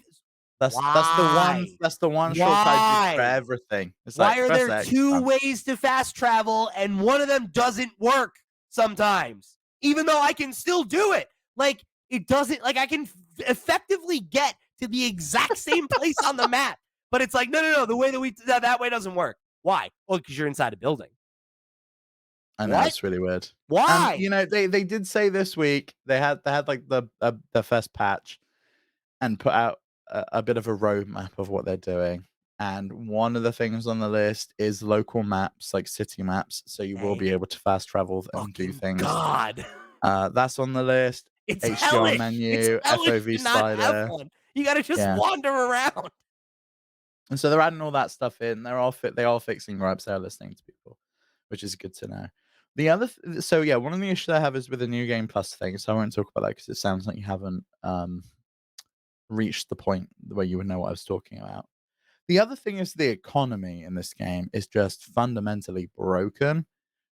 That's Why? that's the one shortcut I do for Why? everything. It's Why like, are press there X, two done. ways to fast travel and one of them doesn't work sometimes? Even though I can still do it. Like it doesn't like I can effectively get to the exact same place on the map. But it's like, no, no, no, the way that way doesn't work. Why? Well, because you're inside a building. I know, What? it's really weird. And, Why? they did say this week they had, like, the first patch and put out a bit of a roadmap of what they're doing, and one of the things on the list is local maps, like city maps, so you will be Thank able to fast travel and do fucking things. God. That's on the list. It's HDR hellish. It's menu, hellish FOV to not have slider, one. You got to just yeah. wander around. And so they're adding all that stuff in. They are fixing gripes. They're listening to people, which is good to know. The other so yeah, one of the issues I have is with the new game plus thing. So I won't talk about that because it sounds like you haven't reached the point where you would know what I was talking about. The other thing is the economy in this game is just fundamentally broken.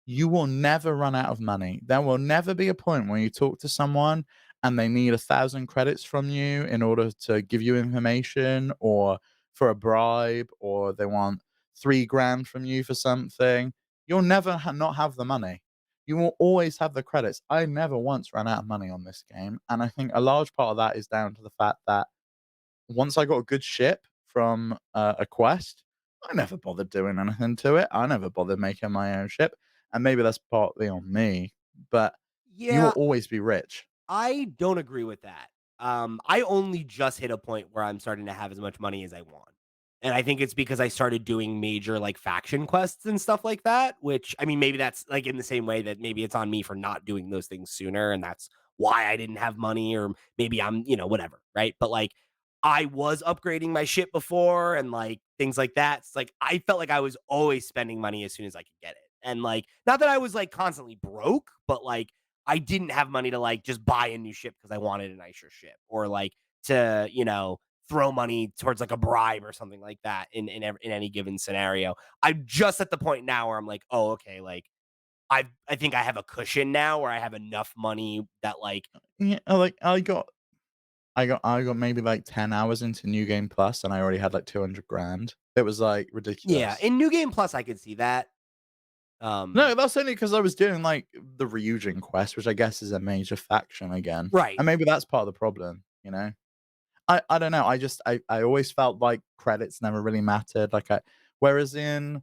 You will never run out of money. There will never be a point where you talk to someone and they need 1,000 credits from you in order to give you information or for a bribe, or they want 3 grand from you for something. You'll never not have the money. You will always have the credits. I never once ran out of money on this game. And I think a large part of that is down to the fact that once I got a good ship from a quest, I never bothered doing anything to it. I never bothered making my own ship, and maybe that's partly on me, but you will Yeah, always be rich. I don't agree with that. I only just hit a point where I'm starting to have as much money as I want. And I think it's because I started doing major like faction quests and stuff like that, which I mean, maybe that's like in the same way that maybe it's on me for not doing those things sooner. And that's why I didn't have money, or maybe I'm, whatever, right? But like I was upgrading my shit before and like things like that. It's like I felt like I was always spending money as soon as I could get it. And like not that I was like constantly broke, but like I didn't have money to like just buy a new ship because I wanted a nicer ship, or like to, throw money towards like a bribe or something like that in any given scenario. I'm just at the point now where I'm like, "Oh, okay, like I think I have a cushion now where I have enough money that like." Yeah, like I got maybe like 10 hours into New Game Plus and I already had like 200 grand. It was like Yeah, ridiculous. in New Game Plus I could see that. No, Um that's only because I was doing like the Ryujin quest, which I guess is a major faction again. right. And maybe that's part of the problem, you know? I don't know. I always felt like credits never really mattered. Whereas in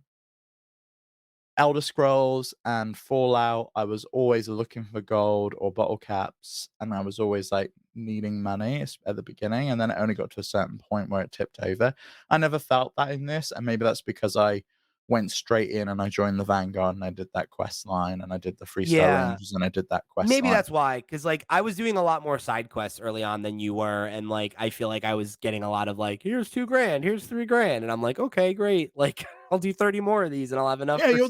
Elder Scrolls and Fallout, I was always looking for gold or bottle caps, and I was always, like, needing money at the beginning, and then it only got to a certain point where it tipped over. I never felt that in this, and maybe that's because I went straight in and I joined the Vanguard and I did that quest line, and I did the 3-star Yeah. Rangers and I did that quest Maybe line. that's why, because like, I was doing a lot more side quests early on than you were, and, like, I feel like I was getting a lot of, like, "Here's 2 grand, here's 3 grand," and I'm like, "Okay, great." Like, I'll do 30 more of these, and I'll have enough Yeah, for you'll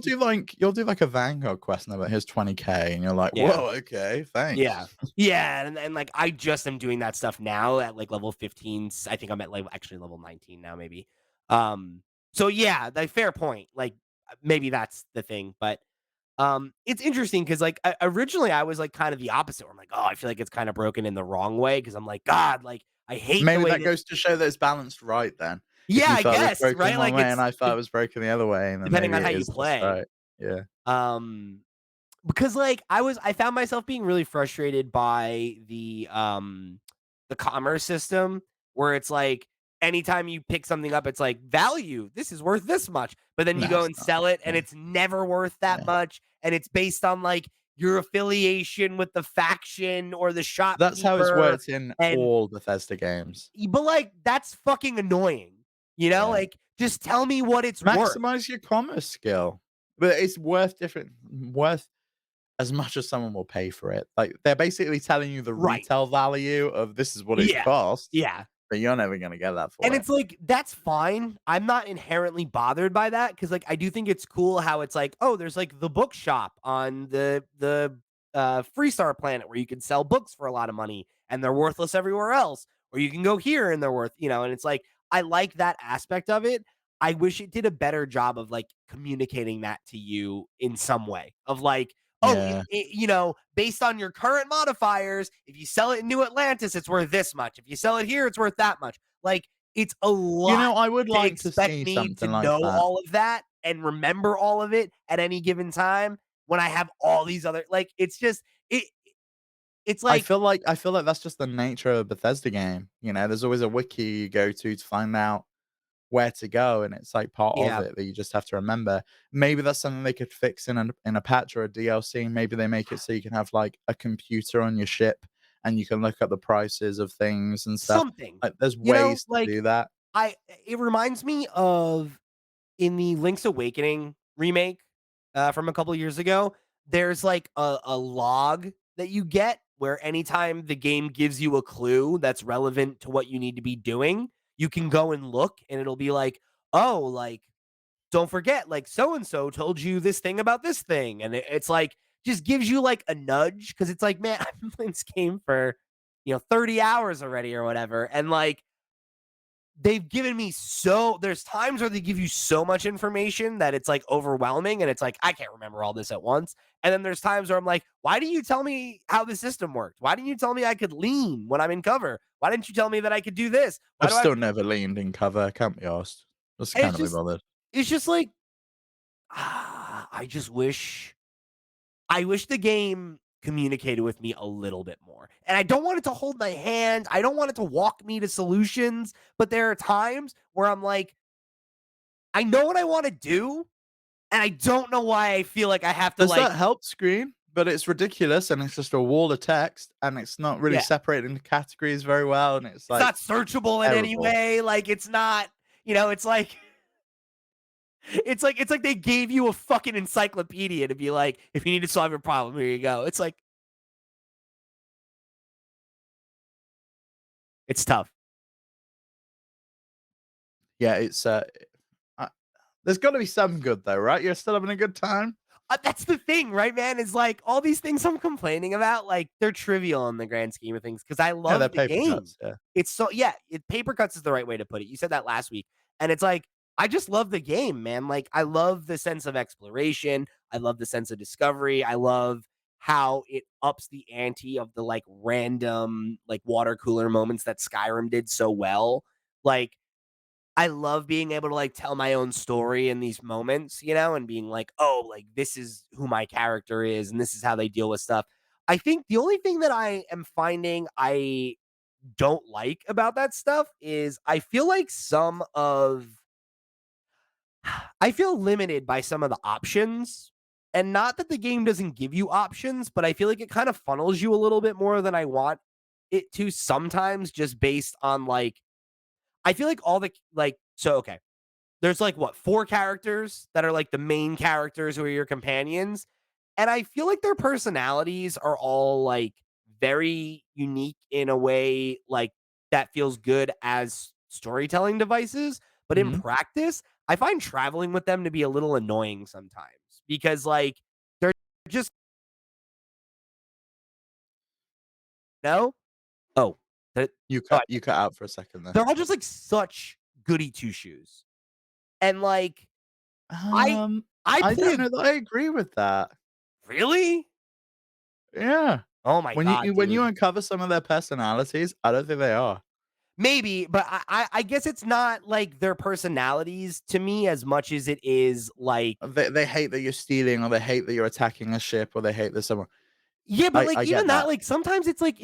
do like a Vanguard quest and they're like, "Here's 20K," and you're like, Yeah. "Whoa, okay, thanks." Yeah. Yeah, and like, I just am doing that stuff now at, like, level 15. I think I'm at, like, actually level 19 now, maybe. Um, so yeah, like, fair point. Like, maybe that's the thing, but it's interesting because like originally I was like kind of the opposite. Where I'm like, oh, I feel like it's kind of broken in the wrong way because I'm like, God, like I hate the Maybe way that that. goes to show that it's balanced right then. If Yeah, you I felt it was guess broken right. one Like way and I felt it, it was broken the other way, and then depending maybe on how it you is just play. right. Yeah. Um, because like I found myself being really frustrated by the commerce system where it's like anytime you pick something up, it's like value. This is worth this much, but then you No, go it's and not. sell it, and Yeah, it's never worth that yeah. much, and it's based on like your affiliation with the faction or the That's how it's shopkeeper, worked in and all Bethesda games. but like that's fucking annoying. Yeah. Like just tell me what it's worth. Maximize your commerce skill. But it's worth as much as someone will pay for it. Like, they're basically telling you the Right. retail value of this is what it Yeah. costs, Yeah. but you're never gonna get that And for it. it's like, that's fine. I'm not inherently bothered by that because, like, I do think it's cool how it's like, oh, there's like the bookshop on the Freestar planet where you can sell books for a lot of money and they're worthless everywhere else, or you can go here and they're worth, and it's like I like that aspect of it. I wish it did a better job of like communicating that to you in some way of like, oh, Yeah. based on your current modifiers, if you sell it in New Atlantis, it's worth this much. If you sell it here, it's worth that much. Like, it's a You lot know, I would to like to expect see me to something like know that. all of that and remember all of it at any given time when I have all these other like, it's just it's like I feel like that's just the nature of a Bethesda game, there's always a wiki you go to find out where to go, and it's, like, part of yeah, it that you just have to remember. Maybe that's something they could fix in a patch or a DLC. Maybe they make it so you can have, like, a computer on your ship, and you can look up the prices of things and stuff. something. Like, there's ways to Like do that. I it reminds me of in the Link's Awakening remake, from a couple of years ago, there's like a log that you get where anytime the game gives you a clue that's relevant to what you need to be doing, you can go and look and it'll be like, oh, like, don't forget, like, so and so told you this thing about this thing. And it's like, just gives you like a nudge because it's like, man, I've been playing this game for, 30 hours already or whatever. And like, they've given me there's times where they give you so much information that it's like overwhelming and it's like I can't remember all this at once. And then there's times where I'm like, why didn't you tell me how the system worked? Why didn't you tell me I could lean when I'm in cover? Why didn't you tell me that I could do this? Why I've do I still never leaned in cover, can't be asked. Just and it's cannot be just bothered. it's just like I wish the game communicated with me a little bit more. And I don't want it to hold my hand. I don't want it to walk me to solutions, but there are times where I'm like, I know what I want to do, and I don't know why I feel like I have to There's like that help screen, but it's ridiculous, and it's just a wall of text, and it's not really yeah, separated into categories very well, and it's, it's like, not searchable in any terrible. way, like, it's not, it's like it's like they gave you a fucking encyclopedia to be like, "If you need to solve your problem, here you go." It's like It's tough. Yeah, uh, there's got to be some good though, right? You're still having a good time. That's the thing, right, man? Is like all these things I'm complaining about, like they're trivial in the grand scheme of things because I Yeah, they're love the paper game. cuts. Yeah. It's so yeah, paper cuts is the right way to put it. You said that last week, and it's like I just love the game, man. Like I love the sense of exploration. I love the sense of discovery. I love how it ups the ante of the like random like water cooler moments that Skyrim did so well. Like I love being able to like tell my own story in these moments, you know, and being like, oh, like this is who my character is and this is how they deal with stuff. I think the only thing that I am finding I don't like about that stuff is I feel like I feel limited by some of the options. And not that the game doesn't give you options, but I feel like it kind of funnels you a little bit more than I want it to sometimes just based on like I feel like all the like so okay there's like what, 4 characters that are like the main characters who are your companions, and I feel like their personalities are all like very unique in a way like that feels good as storytelling devices, but in Mhm. practice, I find traveling with them to be a little annoying sometimes because like they're just no? Oh, that You oh, cut you cut out for a second there. they're all just like such goody two shoes. And like I Um, I I play don't a know that I agree with that. really? Yeah. Oh my god, When you dude. uncover some of their personalities, I don't think they are. Maybe, but I guess it's not like their personalities to me as much as it is like They hate that you're stealing, or they hate that you're attacking a ship, or they hate that someone. yeah, but like I even get that, that. like sometimes it's like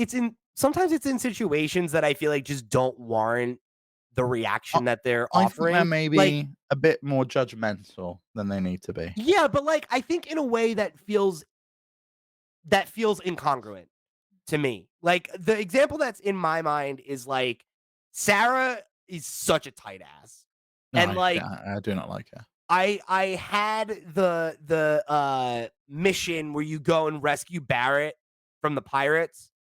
sometimes it's in situations that I feel like just don't warrant the I reaction that they're I think they're offering. Like, maybe a bit more judgmental than they need to be. yeah, but like I think in a way that feels incongruent to me. Like the example that's in my mind is like Sarah is such a tight ass. No, And like I do not like her. I had the mission where you go and rescue Barrett from the pirates,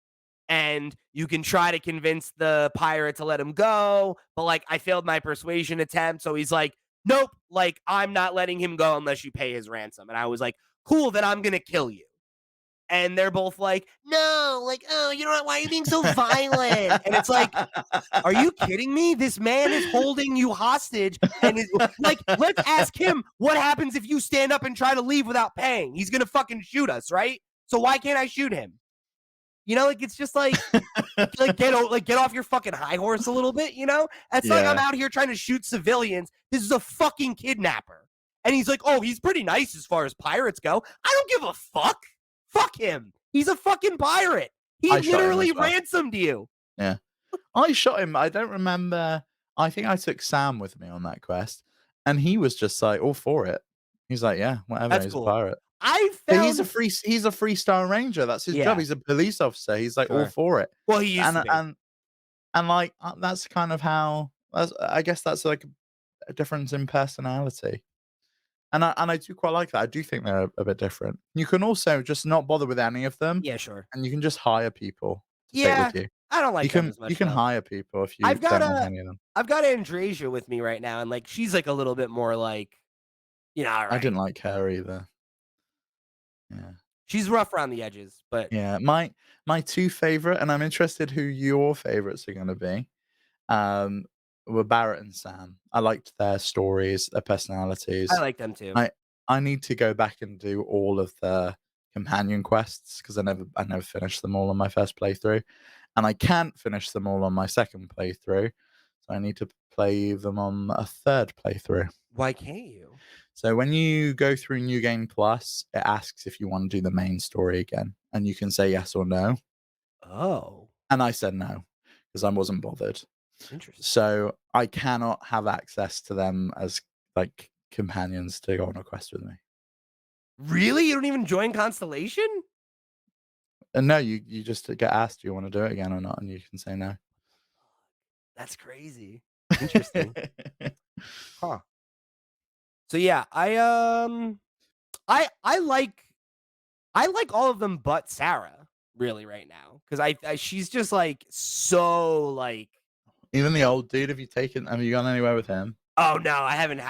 and you can try to convince the pirate to let him go, but, like, I failed my persuasion attempt, so he's like, "Nope, like, I'm not letting him go unless you pay his ransom," and I was like, "Cool, then I'm gonna kill you." And they're both like, "No, like, oh, you know what? Why are you being so violent?" And it's like, are you kidding me? This man is holding you hostage and is like, let's ask him what happens if you stand up and try to leave without paying. He's gonna fucking shoot us, right? So why can't I shoot him? You know, like it's just like get off your fucking high horse a little bit, you know? It's not like I'm Yeah. out here trying to shoot civilians. This is a fucking kidnapper. And he's like, oh, he's pretty nice as far as pirates go. I don't give a fuck. Fuck him. He's a fucking pirate. He I shot him literally as well. ransomed you. Yeah. I shot him. I don't remember. I think I took Sam with me on that quest, and he was just like all for it. He's like, "Yeah, whatever. That's He's a cool. pirate." I But found he's a freestyle ranger. That's his job. yeah, He's a police officer. He's like all sure. for it. Well, he used to And be. and and like that's kind of how I guess that's like a difference in personality. And I do quite like that. I do think they're a bit different. You can also just not bother with any of them, Yeah, sure. and you can just hire people to take Yeah, with you. I don't like them as You much can though. hire people if you I've got don't like a any of them. I've got Andresia with me right now, and like she's like a little bit more like, all I right. didn't like her either. Yeah. She's rough around the edges, but Yeah, my 2 favorite, and I'm interested who your favorites are gonna be, um, were Barrett and Sam. I liked their stories, their I personalities. like them too. I I need to go back and do all of the companion quests because I never finished them all on my first playthrough, and I can't finish them all on my second playthrough, so I need to play them on a third playthrough. Why can't you? So when you go through New Game Plus, it asks if you want to do the main story again, and you can say yes or no. Oh, And I said no because I wasn't bothered. interesting. So I cannot have access to them as like companions to go on a quest with me. Really? You don't even join Constellation? And no, you just get asked, do you want to do it again or not? And you can say no. That's crazy. Interesting. Huh. So yeah, I like all of them but Sarah, really right now because I she's just like so like Even the old dude, have you gone anywhere with him? oh no, I haven't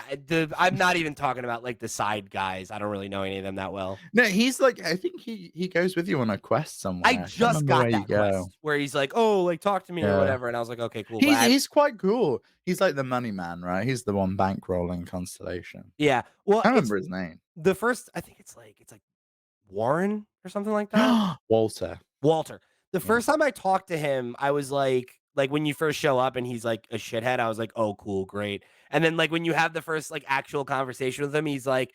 I'm not even talking about like the side guys. I don't really know any of them that well. No, he's like I think he goes with you on a quest I somewhere. I can't just remember got where you that go. quest where he's like, "Oh, like talk to me or Yeah. whatever," and I was like, "Okay, cool." But He's quite cool. He's like the money man, right? He's the one bankrolling Constellation. yeah, well, I it's remember his name. the first. I think it's like Warren or something like that. Walter. Walter. The Yeah. first time I talked to him, I was like when you first show up and he's like a shithead, I was like, "Oh, cool, great." And then like when you have the first like actual conversation with him, he's like,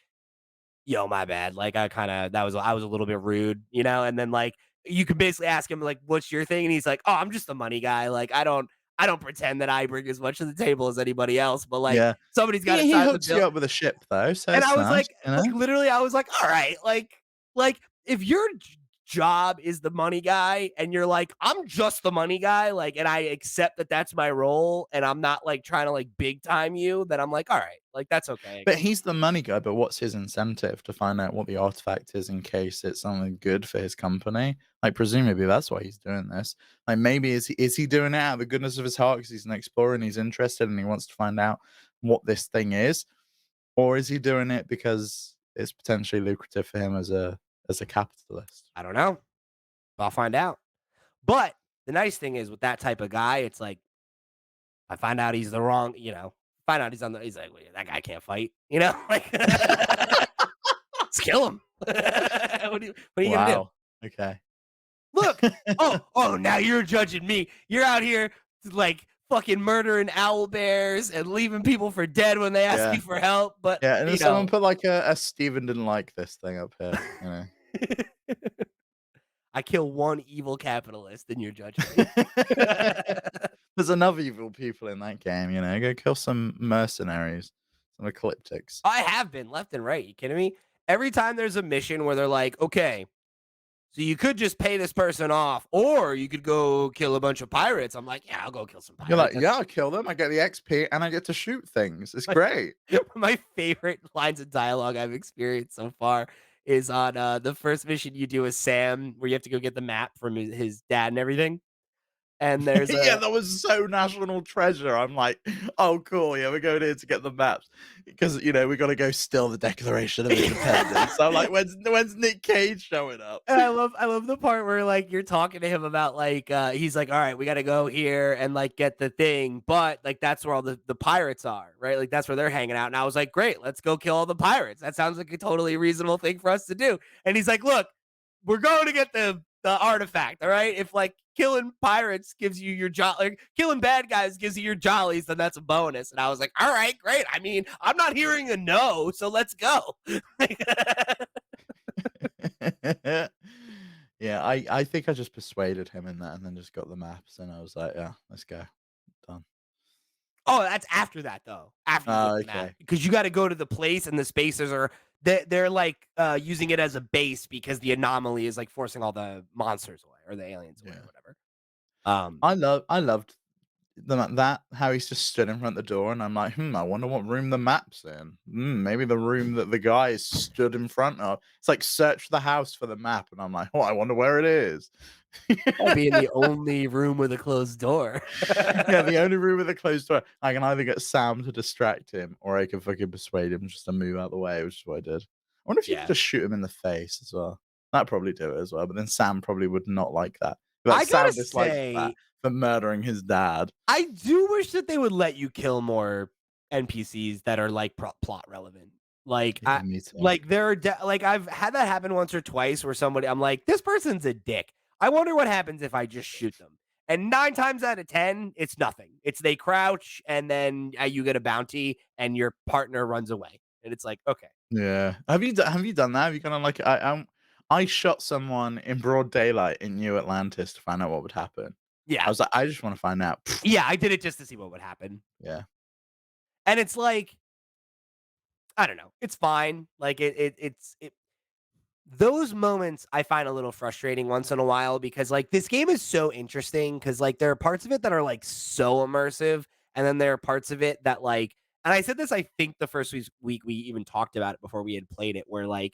"Yo, my bad." Like I was a little bit rude, you know? And then like you could basically ask him like, "What's your thing?" And he's like, "Oh, I'm just a money guy. Like I don't pretend that I bring as much to the table as anybody else, but like Yeah. somebody's got to He sign the hooks bill." you up with a ship though, so And I it's was nice, you like know? literally, I was like, all right, like if your job is the money guy and you're like, I'm just the money guy, like, and I accept that that's my role and I'm not like trying to like big time you, then I'm like, all right, like that's okay, I But guess. he's the money guy, but what's his incentive to find out what the artifact is in case it's something good for his company? Like, presumably that's why he's doing this. Like, maybe is he doing it out of the goodness of his heart because he's an explorer and he's interested and he wants to find out what this thing is? Or is he doing it because it's potentially lucrative for him as a capitalist? I don't know. I'll find out. But the nice thing is with that type of guy, it's like I find out he's the wrong, find out he's like, "Wait, that guy can't fight, like let's kill him. What are you gonna do? Wow. Okay. Look, oh, now you're judging me. You're out here like fucking murdering owl bears and leaving people for dead when they ask Yeah. you for help. But Yeah, and then someone put like a Steven didn't like this thing up here, you know. I kill one evil capitalist and you're judging me. There's enough evil people in that game, you know. Go kill some mercenaries, some ecliptics. I have been left and right. You kidding me? Every time there's a mission where they're like, okay, so you could just pay this person off, or you could go kill a bunch of pirates. I'm like, yeah, I'll go kill some You're pirates. like, yeah, I'll kill them. I get the XP and I get to shoot things. It's My great. my favorite lines of dialogue I've experienced so far is on the first mission you do with Sam, where you have to go get the map from his dad and everything. And there's Yeah, a that was so national treasure. I'm like, oh, cool. Yeah, we're going here to get the maps because you know we got to go steal the Declaration of Independence. So I'm like, when's Nick Cage showing up? and I love the part where like you're talking to him about like he's like, all right, we got to go here and like get the thing, but like that's where all the pirates are, right? Like that's where they're hanging out. And I was like, great, let's go kill all the pirates. That sounds like a totally reasonable thing for us to do. And he's like, look, we're going to get the artifact, all right? If like killing pirates gives you your like killing bad guys gives you your jollies, then that's a bonus. And I was like, all right, great. I mean, I'm not hearing a no, so let's go. Yeah, I think I just persuaded him in that and then just got the maps and I was like, yeah, let's go. Done. Oh, that's after that though. After you get Oh, the map, okay. because you got to go to the place, and the spacers are they're like using it as a base because the anomaly is like forcing all the monsters away or the aliens away or Yeah. whatever. Um, I loved that how he's just stood in front of the door and I'm like, I wonder what room the map's in. Maybe the room that the guy stood in front of. It's like search the house for the map, and I'm like, oh, I wonder where it is. I'll be in the only room with a closed door. Yeah, the only room with a closed door. I can either get Sam to distract him, or I can fucking persuade him just to move out the way, which is what I did. I wonder if you could Yeah, just shoot him in the face as well. That'd probably do it as well, but then Sam probably would not like that. Like I gotta Sam dislikes that say, for murdering his dad. I do wish that they would let you kill more NPCs that are like plot relevant. Like Yeah, me too. like there are like I've had that happen once or twice where somebody I'm like, this person's a dick. I wonder what happens if I just shoot them. And 9 times out of 10, it's nothing. It's they crouch and then you get a bounty and your partner runs away. And it's like, okay, Yeah. Have you done that? Have you kinda like I shot someone in broad daylight in New Atlantis to find out what would happen. I yeah, was like, I just wanna find out. yeah, I did it just to see what would happen. Yeah. And it's like, I don't know, it's fine. Like it's those moments I find a little frustrating once in a while because like this game is so interesting because like there are parts of it that are like so immersive, and then there are parts of it that like, and I said this I think the first week we even talked about it before we had played it, where like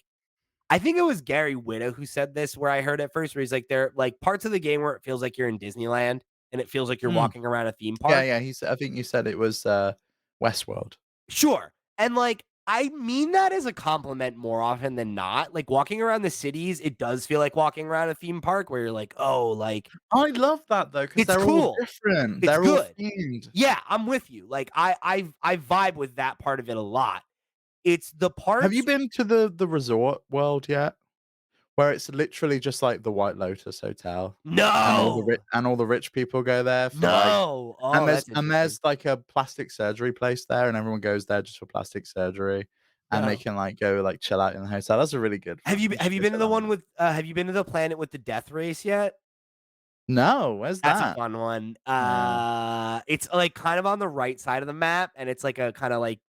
I think it was Gary Whitta who said this where I heard it first, where he's like, there like parts of the game where it feels like you're in Disneyland and it feels like you're Mm. walking around a theme Yeah, park. yeah, I think you said it was, Westworld. Sure. And like I mean that as a compliment more often than not. Like walking around the cities, it does feel like walking around a theme park where you're like, "Oh, like I love that though, because 'cause it's they're all cool. different, It's they're all good." themed. Yeah, I'm with you. Like I vibe with that part of it a lot. It's the Have you parts. been to the resort world yet? Where it's literally just like the White Lotus Hotel, No. and all the rich people go there for, like No. Oh, that's and interesting. there's, like, a plastic surgery place there, and everyone goes there just for plastic surgery, and they No. can, like, go, like, chill out in the hotel. That's a really good one. You Have should you go been to check the that one one out. with have you been to the planet with the death race yet? No, where's That's a that? fun one. No. It's, like, kind of on the right side of the map, and it's, like, a kinda, like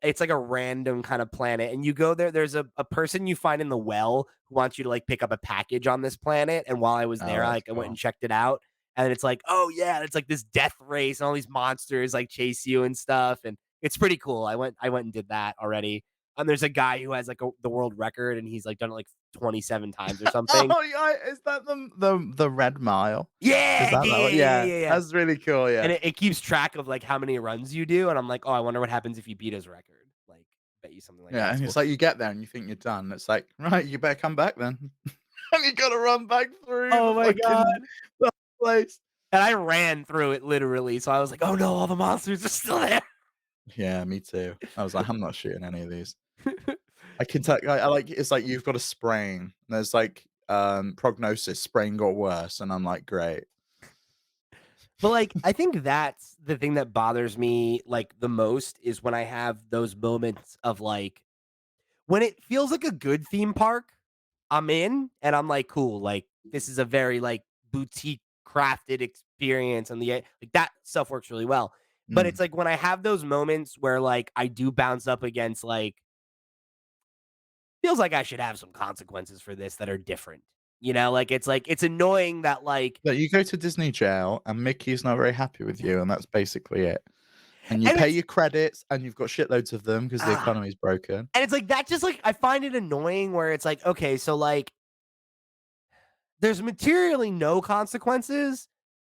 it's, like, a random kinda planet, and you go there, there's a person you find in the well who wants you to, like, pick up a package on this planet, and while I was Oh, there, that's I went and cool. checked it out, and it's like, "Oh, yeah," it's, like, this death race, and all these monsters, like, chase you and stuff, and it's pretty cool. I went and did that already, and there's a guy who has, like, the world record, and he's, like, done it, like, 27 times or something. Oh, yeah, is that the Red Mile? Is Yeah, that yeah, that one? yeah, yeah, Yeah, yeah, yeah. that's really cool, yeah. And it keeps track of, like, how many runs you do, and I'm like, "Oh, I wonder what happens if you beat his record." Like, bet you something like Yeah, that is and cool. it's like you get there and you think you're done. It's like, "Right, you better come back then." And you gotta run back through Oh my god. the place. And I ran through it literally, so I was like, "Oh no, all the monsters are still there." Yeah, me too. I was like, "I'm not shooting any of these." I can tell I like it's like you've got a sprain. There's like, prognosis, sprain got worse, and I'm like, "Great." But, like, I think that's the thing that bothers me, like, the most is when I have those moments of, like when it feels like a good theme park, I'm in, and I'm like, "Cool, like, this is a very, like, boutique crafted experience," and like, that stuff works really well. But Mm. it's like when I have those moments where, like, I do bounce up against, like feels like I should have some consequences for this that are different, you know? Like, it's annoying that, like But you go to Disney jail, and Mickey's not very happy with you, and that's basically it. And you and pay it's your credits, and you've got shitloads of them because the ah, economy's broken. and it's like that just, like I find it annoying where it's like, okay, so, like, there's materially no consequences.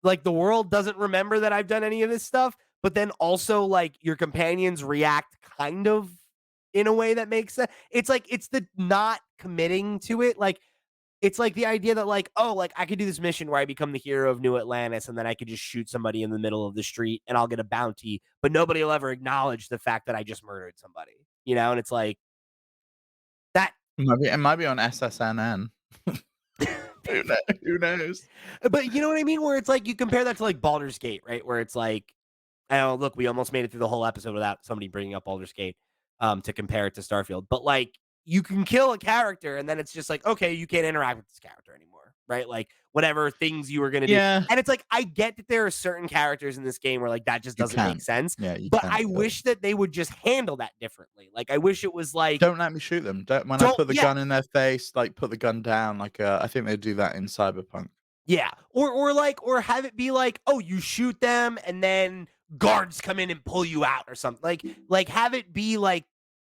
Like, the world doesn't remember that I've done any of this stuff, but then also, like, your companions react kind of in a way that makes sense. It's like it's the not committing to it, like, it's like the idea that, like, oh, like, I could do this mission where I become the hero of New Atlantis, and then I could just shoot somebody in the middle of the street, and I'll get a bounty, but nobody will ever acknowledge the fact that I just murdered somebody, you know? And it's like, that It might be on SSNN. Who knows? but you know what I mean? Where it's like you compare that to, like, Baldur's Gate, right? Where it's like, oh, look, we almost made it through the whole episode without somebody bringing up Baldur's Gate, to compare it to Starfield. But like, you can kill a character, and then it's just like, okay, you can't interact with this character anymore, right? Like whatever things you were gonna do, Yeah, and it's like I get that there are certain characters in this game where like that just you doesn't make can't. sense, Yeah, you but can't I kill wish them. that they would just handle that differently. Like I wish it was like, Don't let me shoot them. Don't when I don't, put the yeah, gun in their face, like, put the gun down, like, I think they do that in Cyberpunk. yeah, or like, or have it be like, oh, you shoot them, and then guards come in and pull you out or something. Like have it be like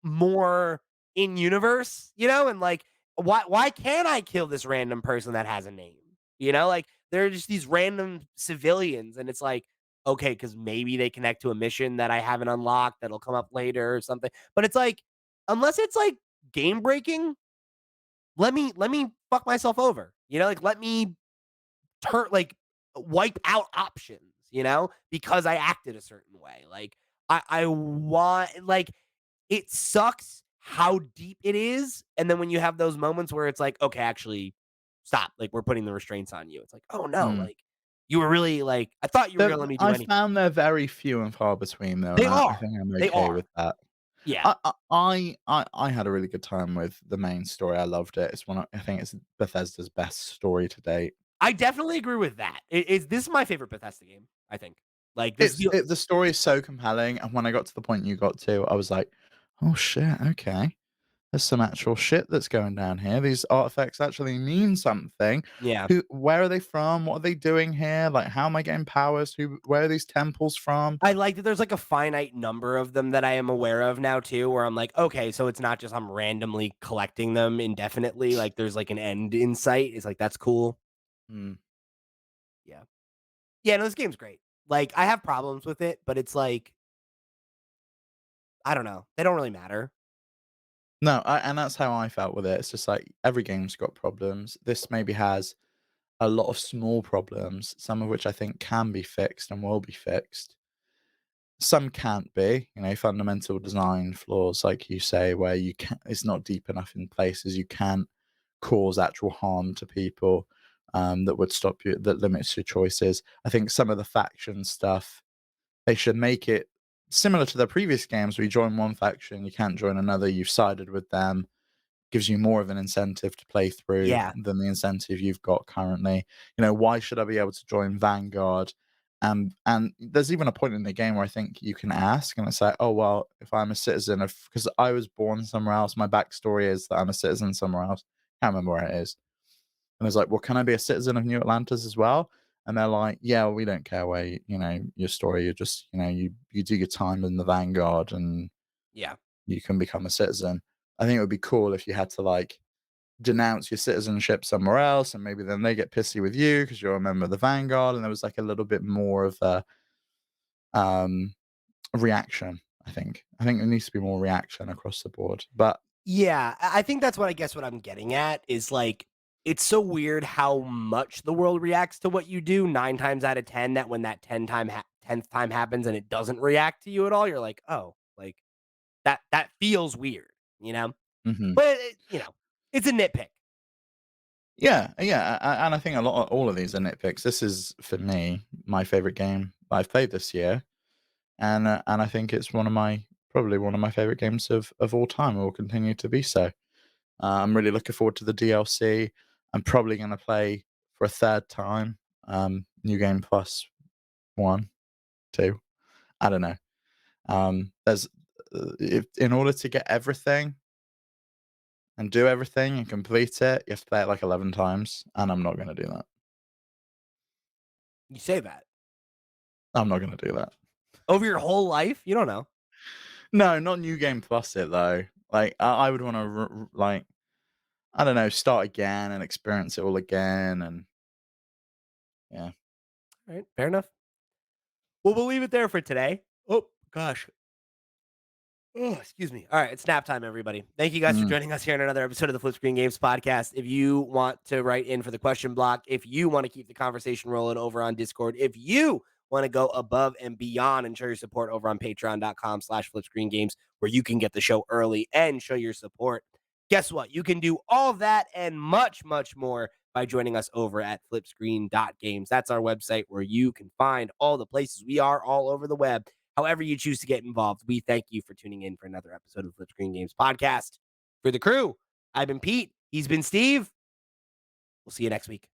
more in universe, you know, and like why can't I kill this random person that has a name? You know, like they're just these random civilians, and it's like, okay, because maybe they connect to a mission that I haven't unlocked that'll come up later or something. But it's like, unless it's like game breaking, let me fuck myself over. You know, like let me turn like wipe out options, you know, because I acted a certain way. Like I want like it sucks how deep it is, and then when you have those moments where it's like, "Okay, actually, stop, like, we're putting the restraints on you." It's like, "Oh, no, Mm. like, you were really like, I thought you were gonna let me do I anything." found they're very few and far between though, They and I are. think I'm They okay are. with that. Yeah. I had a really good time with the main story. I loved it. I think it's Bethesda's best story to date. I definitely agree with that. This is my favorite Bethesda game, I think. Like, this is the The story is so compelling, and when I got to the point you got to, I was like, "Oh shit, okay." there's some actual shit that's going down here. These artifacts actually mean something. Yeah. Where are they from? What are they doing here? Like, how am I getting powers? Where are these temples from? I like that there's, like, a finite number of them that I am aware of now too, where I'm like, "Okay, so it's not just I'm randomly collecting them indefinitely, like, there's, like, an end in sight." It's like, "That's cool." Hmm. Yeah. Yeah, no, this game's great. Like, I have problems with it, but it's like, I don't know, they don't really matter. No, and that's how I felt with it. It's just like every game's got problems. This maybe has a lot of small problems, some of which I think can be fixed and will be fixed. Some can't be, fundamental design flaws, like you say, where it's not deep enough in places. You can't cause actual harm to people, that would stop you, that limits your choices. I think some of the faction stuff, they should make it similar to the previous games where you join one faction, you can't join another, you've sided with them, gives you more of an incentive to play through Yeah. than the incentive you've got currently. Why should I be able to join Vanguard? And there's even a point in the game where I think you can ask, and it's like, oh well, if I'm a citizen of, because I was born somewhere else, my backstory is that I'm a citizen somewhere else. Can't remember where it is. And it's like, well, can I be a citizen of New Atlantis as well? And they're like, yeah, we don't care where your story. You're just, you do your time in the Vanguard and Yeah. you can become a citizen. I think it would be cool if you had to like denounce your citizenship somewhere else, and maybe then they get pissy with you because you're a member of the Vanguard, and there was like a little bit more of a um reaction. I think there needs to be more reaction across the board. But Yeah, I think that's what I guess what I'm getting at is, like, it's so weird how much the world reacts to what you do 9 times out of 10, that when that 10th time happens and it doesn't react to you at all, you're like, "Oh, like, that feels weird," you know? mhm. But, it's a nitpick. Yeah, yeah, and I think all of these are nitpicks. This is for me my favorite game I've played this year, and I think it's probably one of my favorite games of all time. It will continue to be so. I'm really looking forward to the DLC. I'm probably going to play for a third time. New Game Plus 1, 2. I don't know. There's if in order to get everything and do everything and complete it, you have to play it like 11 times, and I'm not going to do that. You say that. I'm not going to do that. Over your whole life? You don't know. No, not New Game Plus it though. Like I would want to like, I don't know, start again and experience it all again, and yeah. Alright, fair enough. Well, we'll leave it there for today. Oh, gosh. Oh, excuse me. All right, it's nap time, everybody. Thank you guys for Mm. joining us here in another episode of the Flip Screen Games podcast. If you want to write in for the question block, if you want to keep the conversation rolling over on Discord, if you want to go above and beyond and show your support over on patreon.com/flipscreengames, where you can get the show early and show your support. Guess what? You can do all that and much, much more by joining us over at flipscreen.games. That's our website where you can find all the places we are all over the web. However you choose to get involved, we thank you for tuning in for another episode of Flip Screen Games podcast. For the crew, I've been Pete. He's been Steve. We'll see you next week.